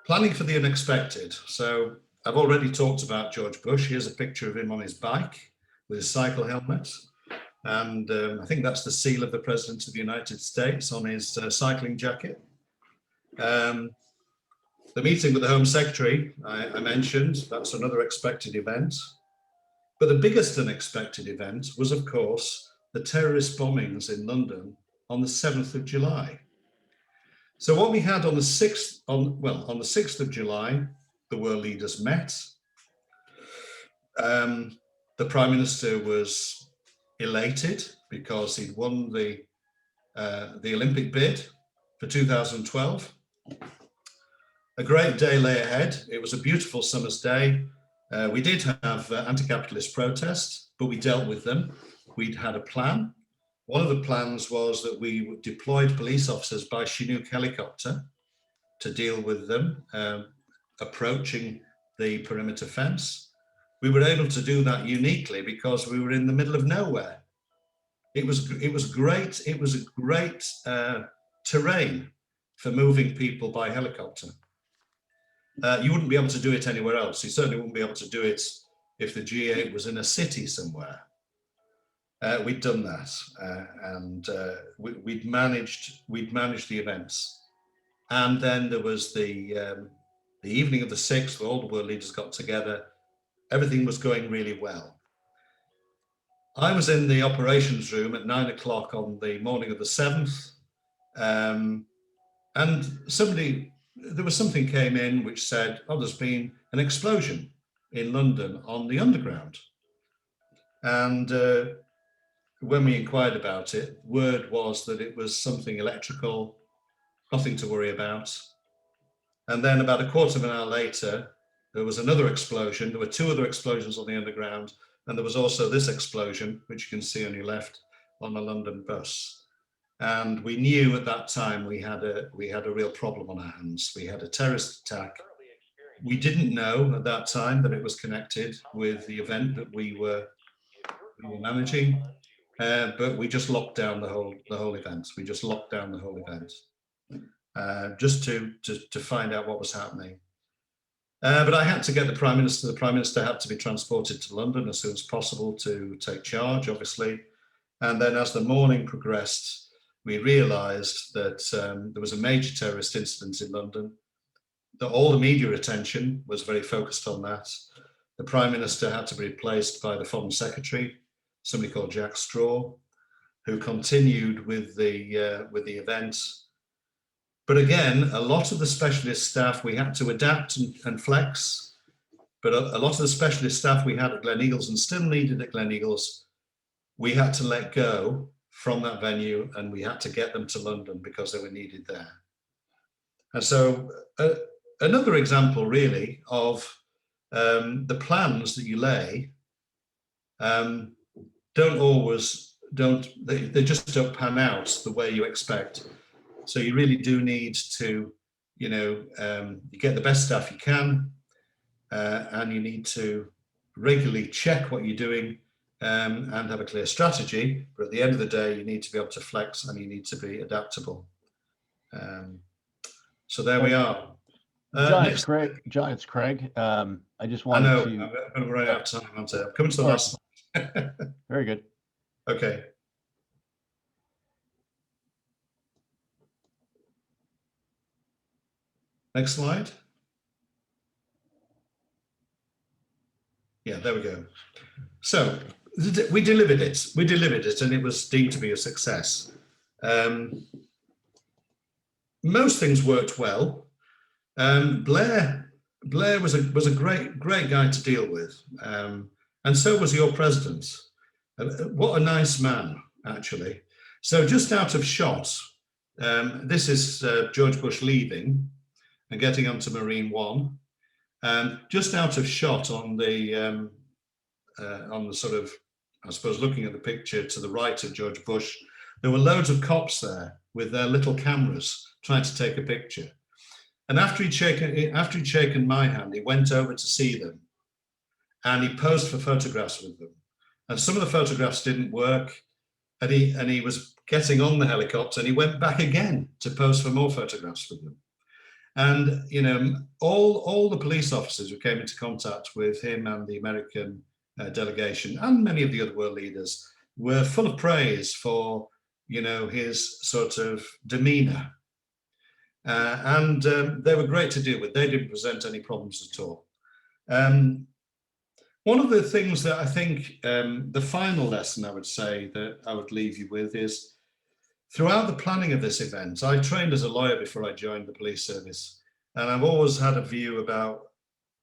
Planning for the unexpected. So I've already talked about George Bush. Here's a picture of him on his bike with his cycle helmet. And I think that's the seal of the President of the United States on his cycling jacket. The meeting with the Home Secretary, I mentioned, that's another expected event. But the biggest unexpected event was, of course, the terrorist bombings in London on the 7th of July. So what we had on the 6th, on the 6th of July, the world leaders met. The Prime Minister was elated because he'd won the Olympic bid for 2012. A great day lay ahead. It was a beautiful summer's day. We did have anti-capitalist protests, but we dealt with them. We'd had a plan. One of the plans was that we deployed police officers by Chinook helicopter to deal with them approaching the perimeter fence. We were able to do that uniquely because we were in the middle of nowhere. It was great. It was a great terrain for moving people by helicopter. You wouldn't be able to do it anywhere else. You certainly wouldn't be able to do it if the G8 was in a city somewhere. We'd done that, and we'd managed the events. And then there was the evening of the 6th, where all the world leaders got together. Everything was going really well. I was in the operations room at 9 o'clock on the morning of the 7th, and there was something came in which said, oh, there's been an explosion in London on the Underground. And when we inquired about it, word was that it was something electrical, nothing to worry about. And then about a quarter of an hour later, there was another explosion. There were 2 other explosions on the Underground, and there was also this explosion, which you can see on your left, on the London bus. And we knew at that time we had a real problem on our hands. We had a terrorist attack. We didn't know at that time that it was connected with the event that we were managing, but we just locked down the whole event. We just locked down the whole event just to find out what was happening. But I had to get the Prime Minister. The Prime Minister had to be transported to London as soon as possible to take charge, obviously. And then as the morning progressed, we realised that there was a major terrorist incident in London, that all the media attention was very focused on that. The Prime Minister had to be replaced by the Foreign Secretary, somebody called Jack Straw, who continued with the event. But again, a lot of the specialist staff, we had to adapt and flex. But a lot of the specialist staff we had at Gleneagles and still needed at Gleneagles, we had to let go from that venue, and we had to get them to London because they were needed there. And so another example really of the plans that you lay they just don't pan out the way you expect. So you really do need to, you get the best staff you can, and you need to regularly check what you're doing and have a clear strategy. But at the end of the day, you need to be able to flex and you need to be adaptable. So there we are. John, it's Craig. I just wanted to. I'm going to run out of time. I'm coming to the last slide. Very good. Okay. Next slide. Yeah, there we go. So we delivered it. We delivered it, and it was deemed to be a success. Most things worked well. Blair was a great guy to deal with, and so was your president. What a nice man, actually. So just out of shot, this is George Bush leaving and getting onto Marine One. Just out of shot on the sort of, I suppose, looking at the picture to the right of George Bush, there were loads of cops there with their little cameras trying to take a picture. And after he'd shaken my hand, he went over to see them, and he posed for photographs with them. And some of the photographs didn't work, and he was getting on the helicopter, and he went back again to pose for more photographs with them. And, you know, all the police officers who came into contact with him and the American delegation and many of the other world leaders were full of praise for, you know, his sort of demeanor. And they were great to deal with. They didn't present any problems at all. One of the things that I think, the final lesson I would say that I would leave you with is, throughout the planning of this event, I trained as a lawyer before I joined the police service. And I've always had a view about,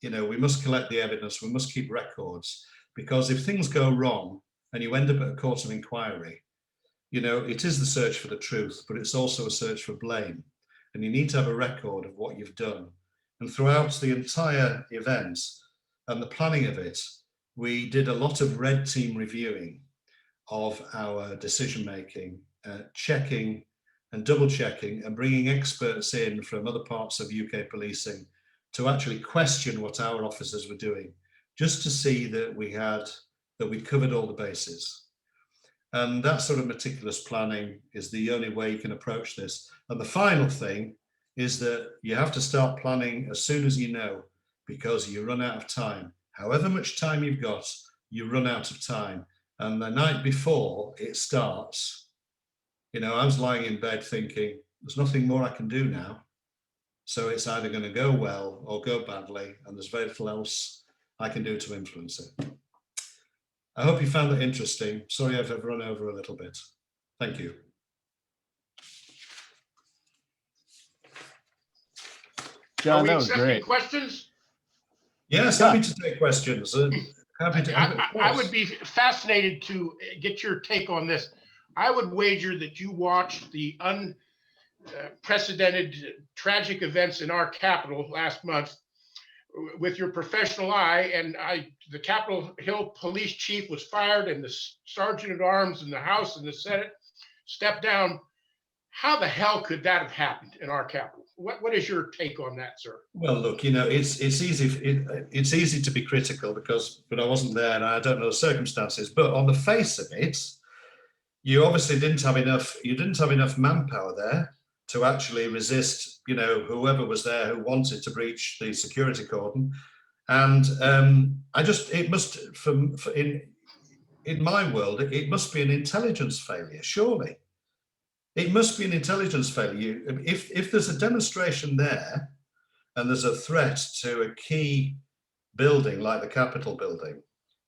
you know, we must collect the evidence, we must keep records, because if things go wrong and you end up at a court of inquiry, you know, it is the search for the truth, but it's also a search for blame. And you need to have a record of what you've done. And throughout the entire event and the planning of it, we did a lot of red team reviewing of our decision making, checking and double checking and bringing experts in from other parts of UK policing to actually question what our officers were doing, just to see that we'd covered all the bases. And that sort of meticulous planning is the only way you can approach this. And the final thing is that you have to start planning as soon as you know, because you run out of time. However much time you've got, you run out of time. And the night before it starts, you know, I was lying in bed thinking, there's nothing more I can do now. So it's either going to go well or go badly, and there's very little else I can do to influence it. I hope you found that interesting. Sorry I've run over a little bit. Thank you. John, that was accepting great. questions? Yes, happy to take questions. Happy to. I would be fascinated to get your take on this. I would wager that you watched the unprecedented tragic events in our capital last month with your professional eye, and the Capitol Hill police chief was fired, and the sergeant at arms in the House and the Senate stepped down. How the hell could that have happened in our capital? What is your take on that, sir? Well, look, you know, it's easy to be critical but I wasn't there and I don't know the circumstances. But on the face of it, you obviously didn't have enough manpower there to actually resist, you know, whoever was there who wanted to breach the security cordon. And it must, in my world, it must be an intelligence failure, surely. It must be an intelligence failure. If there's a demonstration there and there's a threat to a key building like the Capitol building,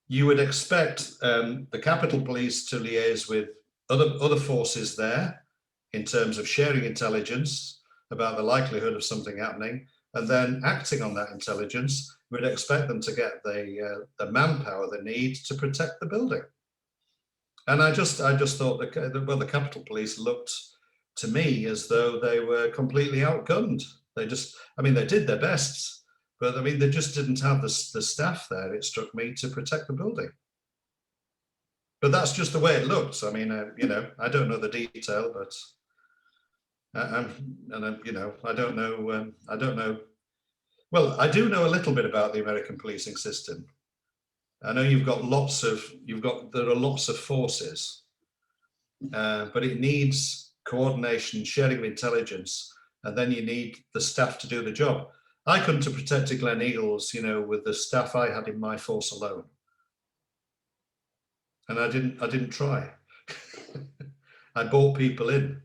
you would expect the Capitol Police to liaise with other forces there in terms of sharing intelligence about the likelihood of something happening, and then acting on that intelligence, we'd expect them to get the manpower they need to protect the building. And I just thought the Capitol Police looked to me as though they were completely outgunned. They did their best, but I mean, they just didn't have the staff there, it struck me, to protect the building. But that's just the way it looked. I mean, you know, I don't know the detail, but you know, I don't know. Well, I do know a little bit about the American policing system. I know there are lots of forces, but it needs coordination, sharing of intelligence, and then you need the staff to do the job. I couldn't have protected Gleneagles, you know, with the staff I had in my force alone, and I didn't try. I brought people in,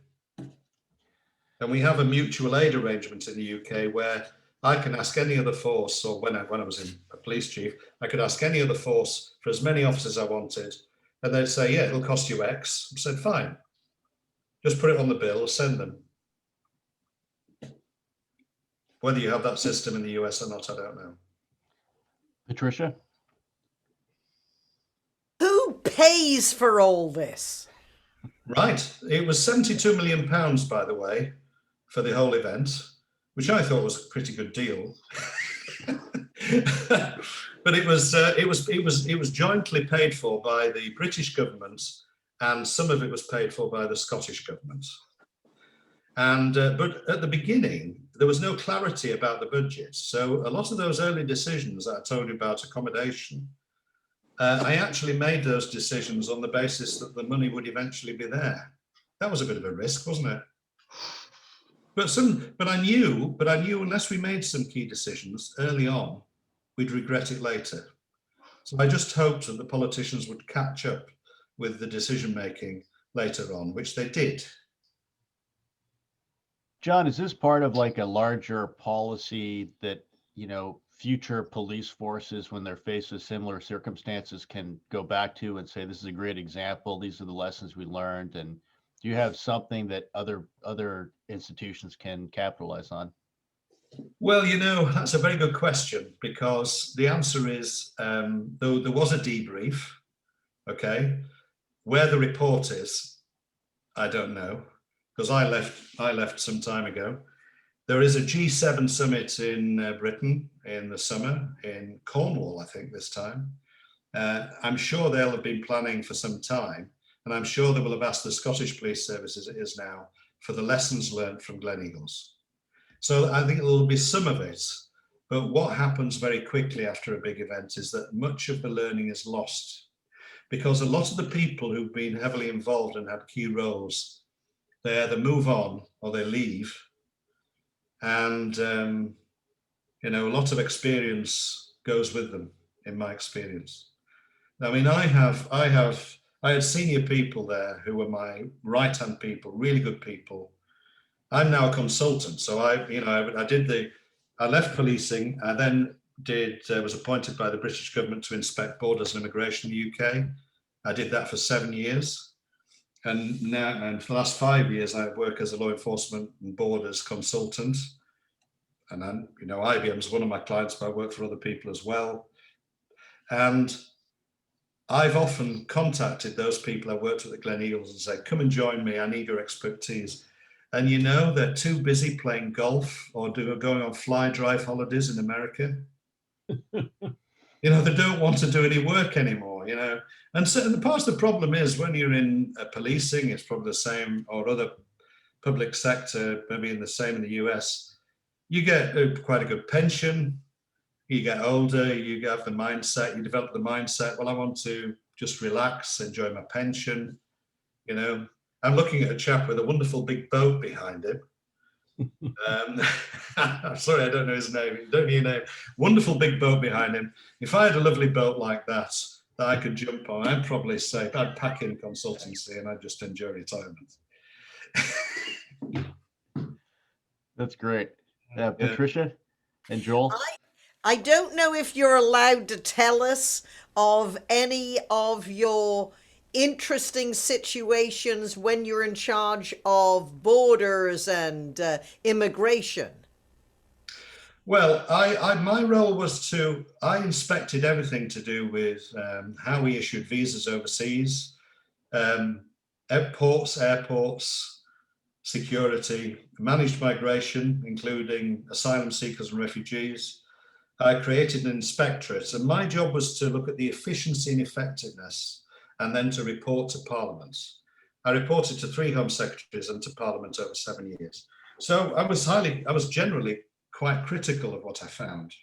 and we have a mutual aid arrangement in the UK where I can ask any other force, or when I was in a police chief, I could ask any other force for as many officers I wanted, and they'd say, yeah, it'll cost you X. I said, fine, just put it on the bill, send them. Whether you have that system in the US or not, I don't know. Patricia? Who pays for all this? Right, it was £72 million, by the way, for the whole event, which I thought was a pretty good deal. But it was jointly paid for by the British government, and some of it was paid for by the Scottish government. And but at the beginning, there was no clarity about the budget. So a lot of those early decisions that I told you about accommodation, I actually made those decisions on the basis that the money would eventually be there. That was a bit of a risk, wasn't it? But I knew unless we made some key decisions early on, we'd regret it later. So I just hoped that the politicians would catch up with the decision making later on, which they did. John, is this part of like a larger policy that, future police forces, when they're faced with similar circumstances, can go back to and say, this is a great example, these are the lessons we learned? And do you have something that other institutions can capitalize on? Well, that's a very good question, because the answer is, though there was a debrief, okay, where the report is, I don't know, because I left some time ago. There is a G7 summit in Britain in the summer, in Cornwall, I think this time. I'm sure they'll have been planning for some time, and I'm sure they will have asked the Scottish Police Service, as it is now, for the lessons learned from Gleneagles. So I think there'll be some of it, but what happens very quickly after a big event is that much of the learning is lost, because a lot of the people who've been heavily involved and had key roles, they either move on or they leave. And, a lot of experience goes with them, in my experience. I mean, I had senior people there who were my right-hand people, really good people. I'm now a consultant, so I left policing. I then was appointed by the British government to inspect borders and immigration in the UK. I did that for 7 years. And for the last 5 years, I work as a law enforcement and borders consultant. And then, IBM's one of my clients, but I work for other people as well. And I've often contacted those people I worked with at Gleneagles and said, come and join me, I need your expertise. And they're too busy playing golf or going on fly drive holidays in America. They don't want to do any work anymore, And so the part of the problem is when you're in policing, it's probably the same, or other public sector, maybe the same in the US, you get quite a good pension, you get older, you have the mindset, you develop the mindset, well, I want to just relax, enjoy my pension, I'm looking at a chap with a wonderful big boat behind him. I'm sorry, I don't know his name. Don't know your name. Wonderful big boat behind him. If I had a lovely boat like that I could jump on, I'd probably say I'd pack in consultancy and I'd just enjoy retirement. That's great. Patricia and Joel? I don't know if you're allowed to tell us of any of your interesting situations when you're in charge of borders and immigration. Well, my role was I inspected everything to do with how we issued visas overseas, airports, security, managed migration, including asylum seekers and refugees. I created an inspectorate, and my job was to look at the efficiency and effectiveness and then to report to Parliament. I reported to 3 Home Secretaries and to Parliament over 7 years. So I was generally quite critical of what I found.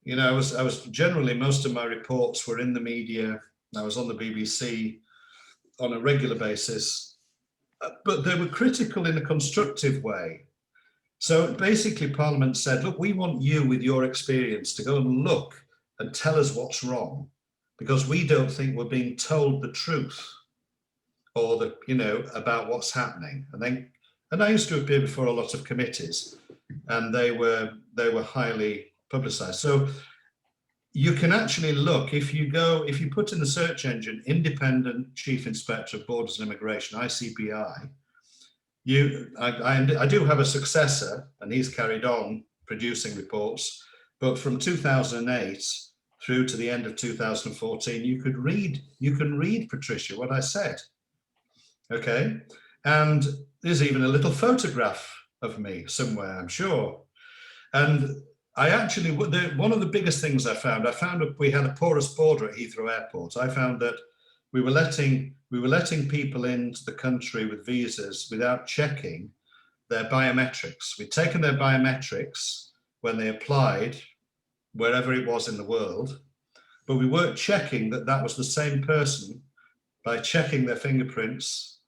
I was generally, most of my reports were in the media. I was on the BBC on a regular basis, but they were critical in a constructive way. So basically Parliament said, look, we want you with your experience to go and look and tell us what's wrong, because we don't think we're being told the truth or about what's happening. And I used to appear before a lot of committees, and they were highly publicized. So you can actually look, if you put in the search engine, Independent Chief Inspector of Borders and Immigration, ICBI, I do have a successor, and he's carried on producing reports, but from 2008 through to the end of 2014, you can read, Patricia, what I said. Okay, and there's even a little photograph of me somewhere, I'm sure. And I actually, one of the biggest things I found that we had a porous border at Heathrow Airport. I found that we were letting people into the country with visas without checking their biometrics. We'd taken their biometrics when they applied, wherever it was in the world, but we weren't checking that was the same person by checking their fingerprints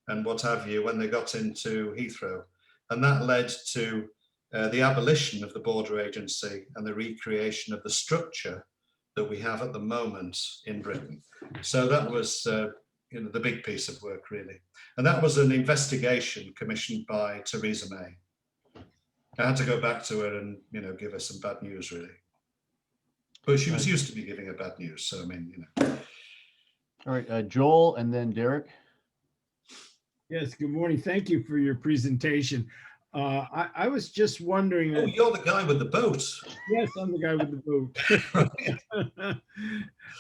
and what have you when they got into Heathrow. and that led to the abolition of the border agency and the recreation of the structure that we have at the moment in Britain. So that was you know, the big piece of work, really. And that was an investigation commissioned by Theresa May. I had to go back to her and, you know, give her some bad news, really. But she was used to me giving her bad news, so I mean, you know. All right, Joel, and then Derek. Yes, good morning. Thank you for your presentation. I was just wondering. Oh, you're the guy with the boat. Yes, I'm the guy with the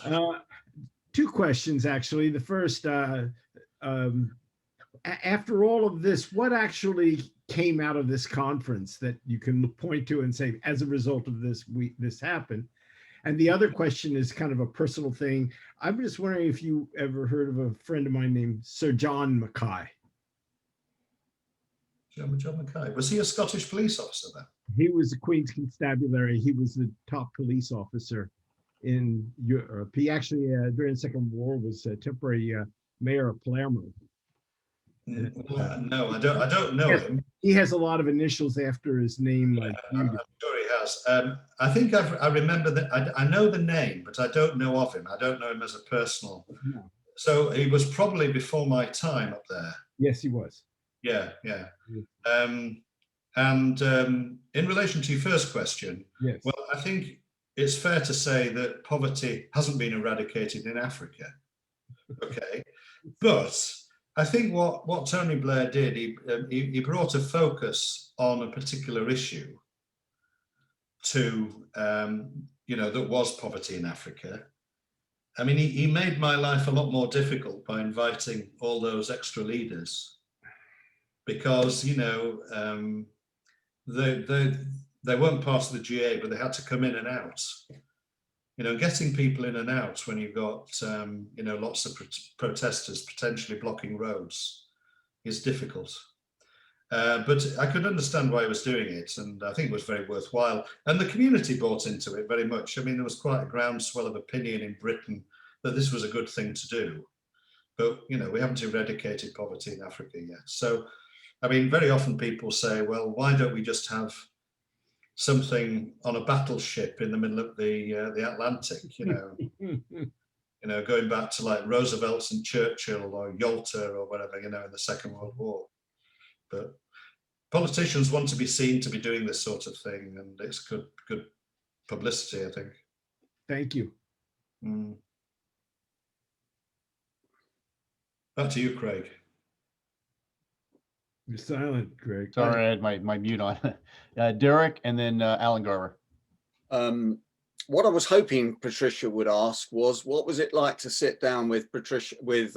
boat. Two questions, actually. The first, after all of this, what actually came out of this conference that you can point to and say, as a result of this, this happened? And the other question is kind of a personal thing. I'm just wondering if you ever heard of a friend of mine named Sir John Mackay. John Mackay. Was he a Scottish police officer then? He was the Queen's Constabulary. He was the top police officer in Europe. He actually, during the Second World, was a temporary mayor of Palermo. No, I don't know him. He has a lot of initials after his name. Like I'm sure he has. I think I remember that. I know the name, but I don't know of him. I don't know him as a personal. No. So he was probably before my time up there. Yes, he was. Yeah. And in relation to your first question, yes. Well, I think it's fair to say that poverty hasn't been eradicated in Africa. Okay, but I think what Tony Blair did, he brought a focus on a particular issue to, you know, that was poverty in Africa. I mean, he made my life a lot more difficult by inviting all those extra leaders because, you know, they weren't part of the GA, but they had to come in and out. You know, getting people in and out when you've got, you know, lots of protesters potentially blocking roads is difficult. But I could understand why he was doing it, and I think it was very worthwhile. And the community bought into it very much. I mean, there was quite a groundswell of opinion in Britain that this was a good thing to do. But, you know, we haven't eradicated poverty in Africa yet. So, I mean, very often people say, well, why don't we just have something on a battleship in the middle of the Atlantic, you know, you know, going back to like Roosevelt and Churchill or Yalta or whatever, you know, in the Second World War. But politicians want to be seen to be doing this sort of thing, and it's good publicity, I think. Thank you. Back to you, Craig. You're silent, Greg. Sorry, I had my mute on. Derek, and then Alan Garber. What I was hoping Patricia would ask was, what was it like to sit down with Patricia, with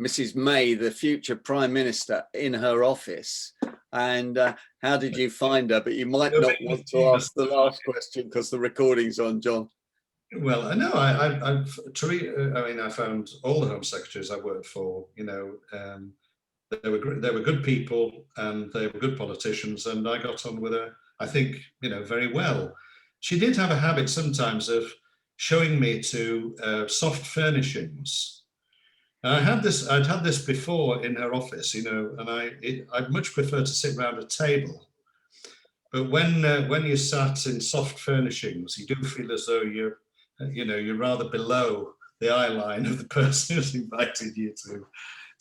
Mrs. May, the future Prime Minister, in her office? And how did you find her? But you might not want to ask the last question because the recording's on, John. Well, I know. I mean, I found all the Home Secretaries I worked for, you know, they were good people and they were good politicians, and I got on with her, I think, you know, very well. She did have a habit sometimes of showing me to soft furnishings. And I'd had this before in her office, you know, and I'd much prefer to sit around a table. But when you sat in soft furnishings, you do feel as though you're rather below the eye line of the person who's invited you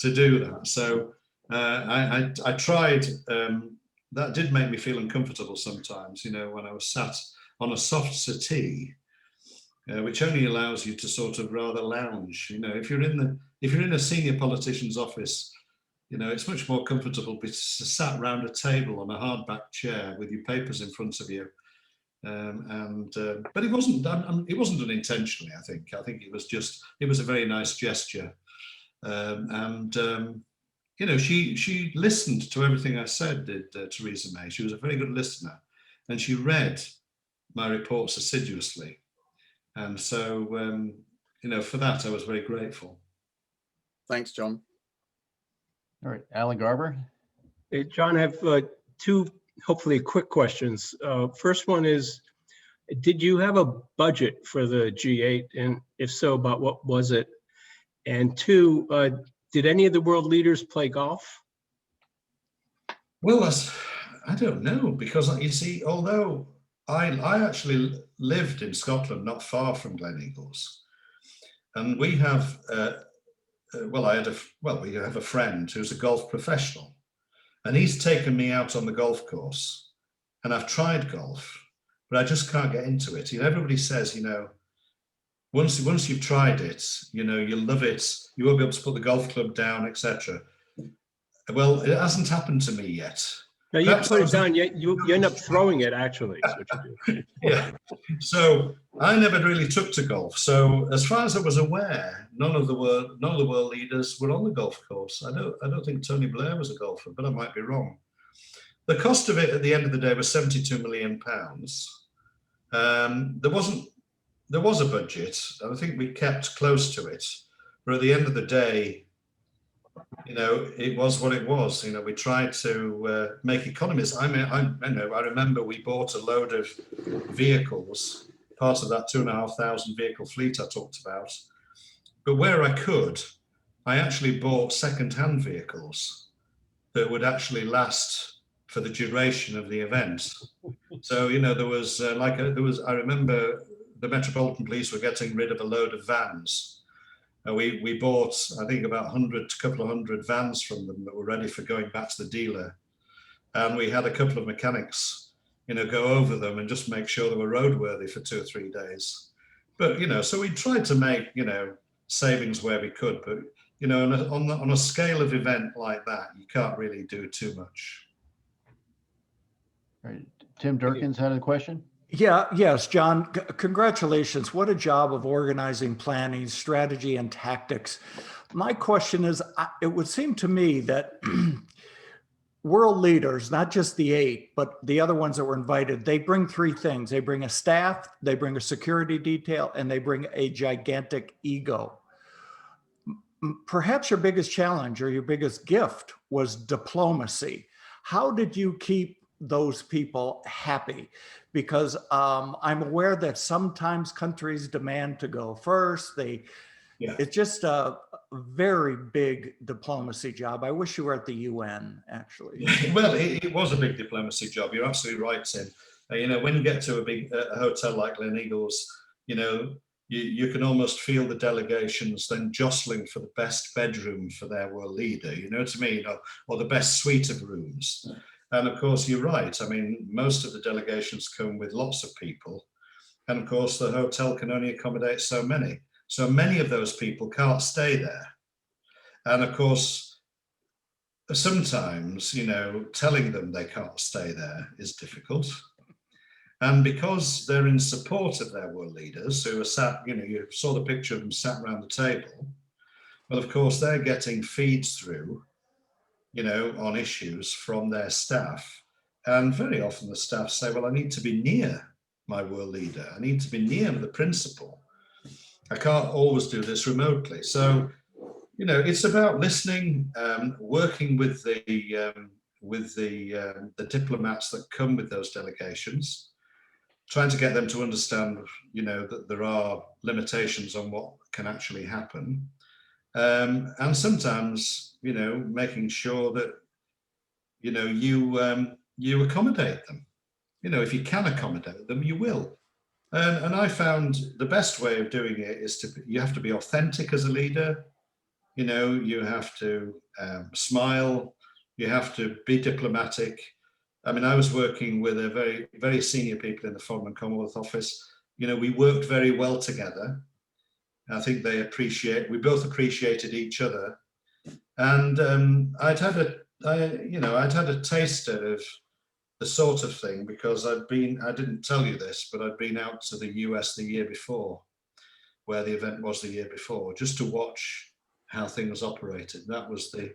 to do that. So I tried. That did make me feel uncomfortable sometimes, you know, when I was sat on a soft settee, which only allows you to sort of rather lounge. You know, if you're in a senior politician's office, you know, it's much more comfortable to sat round a table on a hardback chair with your papers in front of you. But it wasn't unintentionally. I think it was a very nice gesture, you know, she listened to everything I said. Did Theresa May? She was a very good listener, and she read my reports assiduously, and so you know, for that I was very grateful. Thanks, John. All right, Alan Garber. Hey, John, I have two hopefully quick questions. First one is, did you have a budget for the G8? And if so, about what was it? And two, did any of the world leaders play golf? Well, I don't know, because you see, although I actually lived in Scotland, not far from Gleneagles, and we have, we have a friend who's a golf professional, and he's taken me out on the golf course, and I've tried golf, but I just can't get into it. Everybody says, once you've tried it, you'll love it. You won't be able to put the golf club down, etc. Well, it hasn't happened to me yet. Now you put it down, you end up throwing it, actually, is what you do. Yeah. So I never really took to golf. So as far as I was aware, none of the world leaders were on the golf course. I don't think Tony Blair was a golfer, but I might be wrong. The cost of it at the end of the day was £72 million. There was a budget. I think we kept close to it, but at the end of the day, it was what it was. We tried to make economies. I remember we bought a load of vehicles, part of that 2,500 vehicle fleet I talked about. But where I could, I actually bought second-hand vehicles that would actually last for the duration of the event. So, there was I remember the Metropolitan Police were getting rid of a load of vans. We bought, I think, about a couple of hundred vans from them that were ready for going back to the dealer. And we had a couple of mechanics, go over them and just make sure they were roadworthy for 2 or 3 days. But, so we tried to make, savings where we could. But, on a scale of event like that, you can't really do too much. All right. Tim Durkins had a question. Yes, John, congratulations. What a job of organizing, planning, strategy, and tactics. My question is, it would seem to me that world leaders, not just the 8, but the other ones that were invited, they bring 3 things. They bring a staff, they bring a security detail, and they bring a gigantic ego. Perhaps your biggest challenge or your biggest gift was diplomacy. How did you keep those people happy? Because I'm aware that sometimes countries demand to go first. It's just a very big diplomacy job. I wish you were at the UN, actually. Well, it was a big diplomacy job. You're absolutely right, Tim. When you get to a big hotel like Gleneagles, you can almost feel the delegations then jostling for the best bedroom for their world leader, you know what I mean? Or the best suite of rooms. And of course, you're right. I mean, most of the delegations come with lots of people. And of course, the hotel can only accommodate so many. So many of those people can't stay there. And of course, sometimes, telling them they can't stay there is difficult. And because they're in support of their world leaders who are sat, you saw the picture of them sat around the table. Well, of course, they're getting feeds through, on issues from their staff. And very often the staff say, well, I need to be near my world leader. I need to be near the principal. I can't always do this remotely. So, it's about listening, working with the diplomats that come with those delegations, trying to get them to understand, that there are limitations on what can actually happen. And sometimes, making sure that, you accommodate them. If you can accommodate them, you will. And I found the best way of doing it is you have to be authentic as a leader. You have to smile. You have to be diplomatic. I mean, I was working with a very, very senior people in the Foreign and Commonwealth Office. We worked very well together. I think we both appreciated each other. And I'd had a taster of the sort of thing because I didn't tell you this, but I'd been out to the US the year before, where the event was the year before, just to watch how things operated. That was the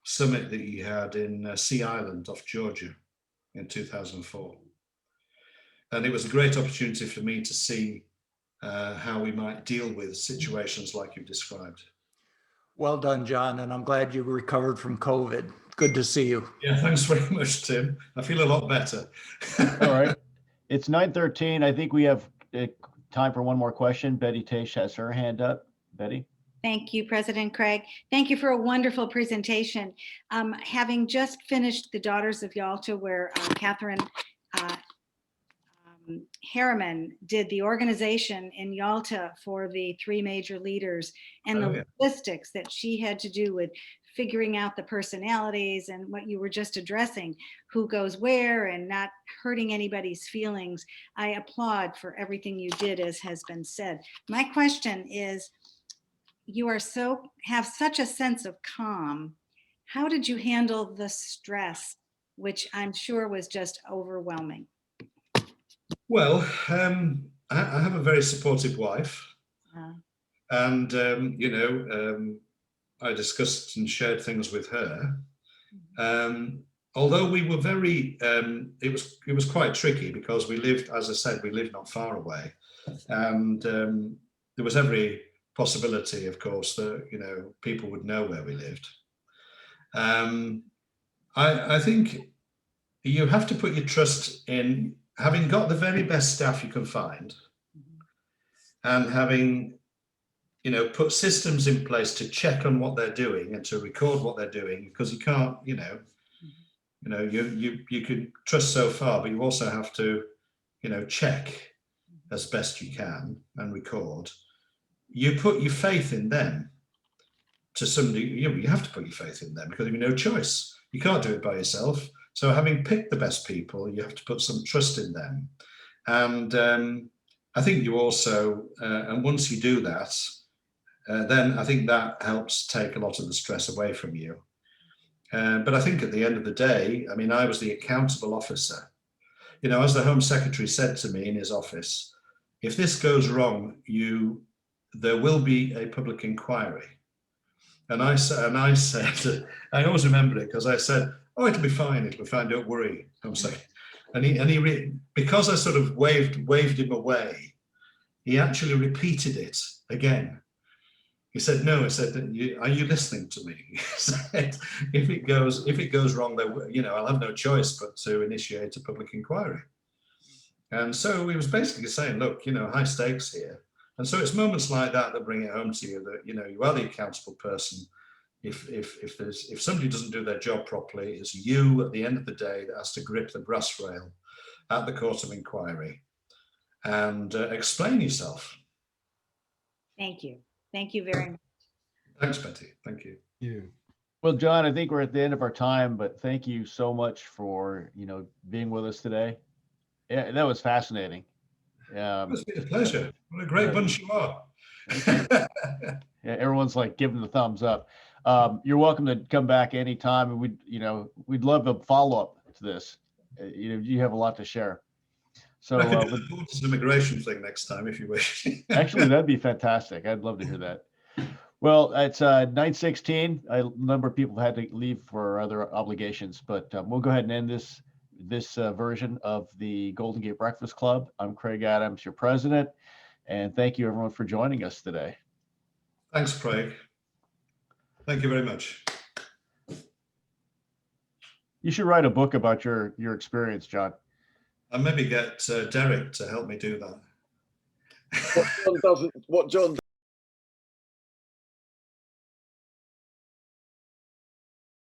summit that you had in Sea Island off Georgia in 2004. And it was a great opportunity for me to see how we might deal with situations like you've described. Well done, John, and I'm glad you recovered from COVID. Good to see you. Yeah, thanks very much, Tim. I feel a lot better. All right. It's 9:13. I think we have time for one more question. Betty Tayside has her hand up. Betty? Thank you, President Craig. Thank you for a wonderful presentation. Having just finished The Daughters of Yalta, where Catherine Harriman did the organization in Yalta for the 3 major leaders, and the logistics that she had to do with figuring out the personalities and what you were just addressing, who goes where and not hurting anybody's feelings. I applaud for everything you did, as has been said. My question is, you have such a sense of calm. How did you handle the stress, which I'm sure was just overwhelming? Well, I have a very supportive wife, and I discussed and shared things with her. Although we were very, it was quite tricky because we lived, as I said, we lived not far away, and there was every possibility, of course, that people would know where we lived. I think you have to put your trust in having got the very best staff you can find, and having put systems in place to check on what they're doing and to record what they're doing, because you can't, you can trust so far, but you also have to check as best you can and record. You put your faith in them to some degree. You have to put your faith in them because you have no choice. You can't do it by yourself. So having picked the best people, you have to put some trust in them. And I think you also, and once you do that, then I think that helps take a lot of the stress away from you. But I think at the end of the day, I mean, I was the accountable officer. As the Home Secretary said to me in his office, if this goes wrong, there will be a public inquiry. And I said, I always remember it because I said, oh, it'll be fine, don't worry. And because I sort of waved him away, he actually repeated it again. He said, no, I said, are you listening to me? He said, if it goes wrong, I'll have no choice but to initiate a public inquiry. And so he was basically saying, look, high stakes here. And so it's moments like that that bring it home to you that, you are the accountable person. If somebody doesn't do their job properly, it's you at the end of the day that has to grip the brass rail at the court of inquiry and explain yourself. Thank you. Thank you very much. Thanks, Betty. Thank you. Yeah. Well, John, I think we're at the end of our time, but thank you so much for, being with us today. Yeah, that was fascinating. It's been a pleasure. What a great bunch you are. Yeah, everyone's like giving the thumbs up. You're welcome to come back anytime, and we'd love a follow-up to this. You have a lot to share. So I could do the borders immigration thing next time if you wish. Actually, that'd be fantastic. I'd love to hear that. Well, it's 9:16. A number of people had to leave for other obligations, but we'll go ahead and end this version of the Golden Gate Breakfast Club. I'm Craig Adams, your president, and thank you everyone for joining us today. Thanks, Craig. Thank you very much. You should write a book about your experience, John. And maybe get Derek to help me do that. What John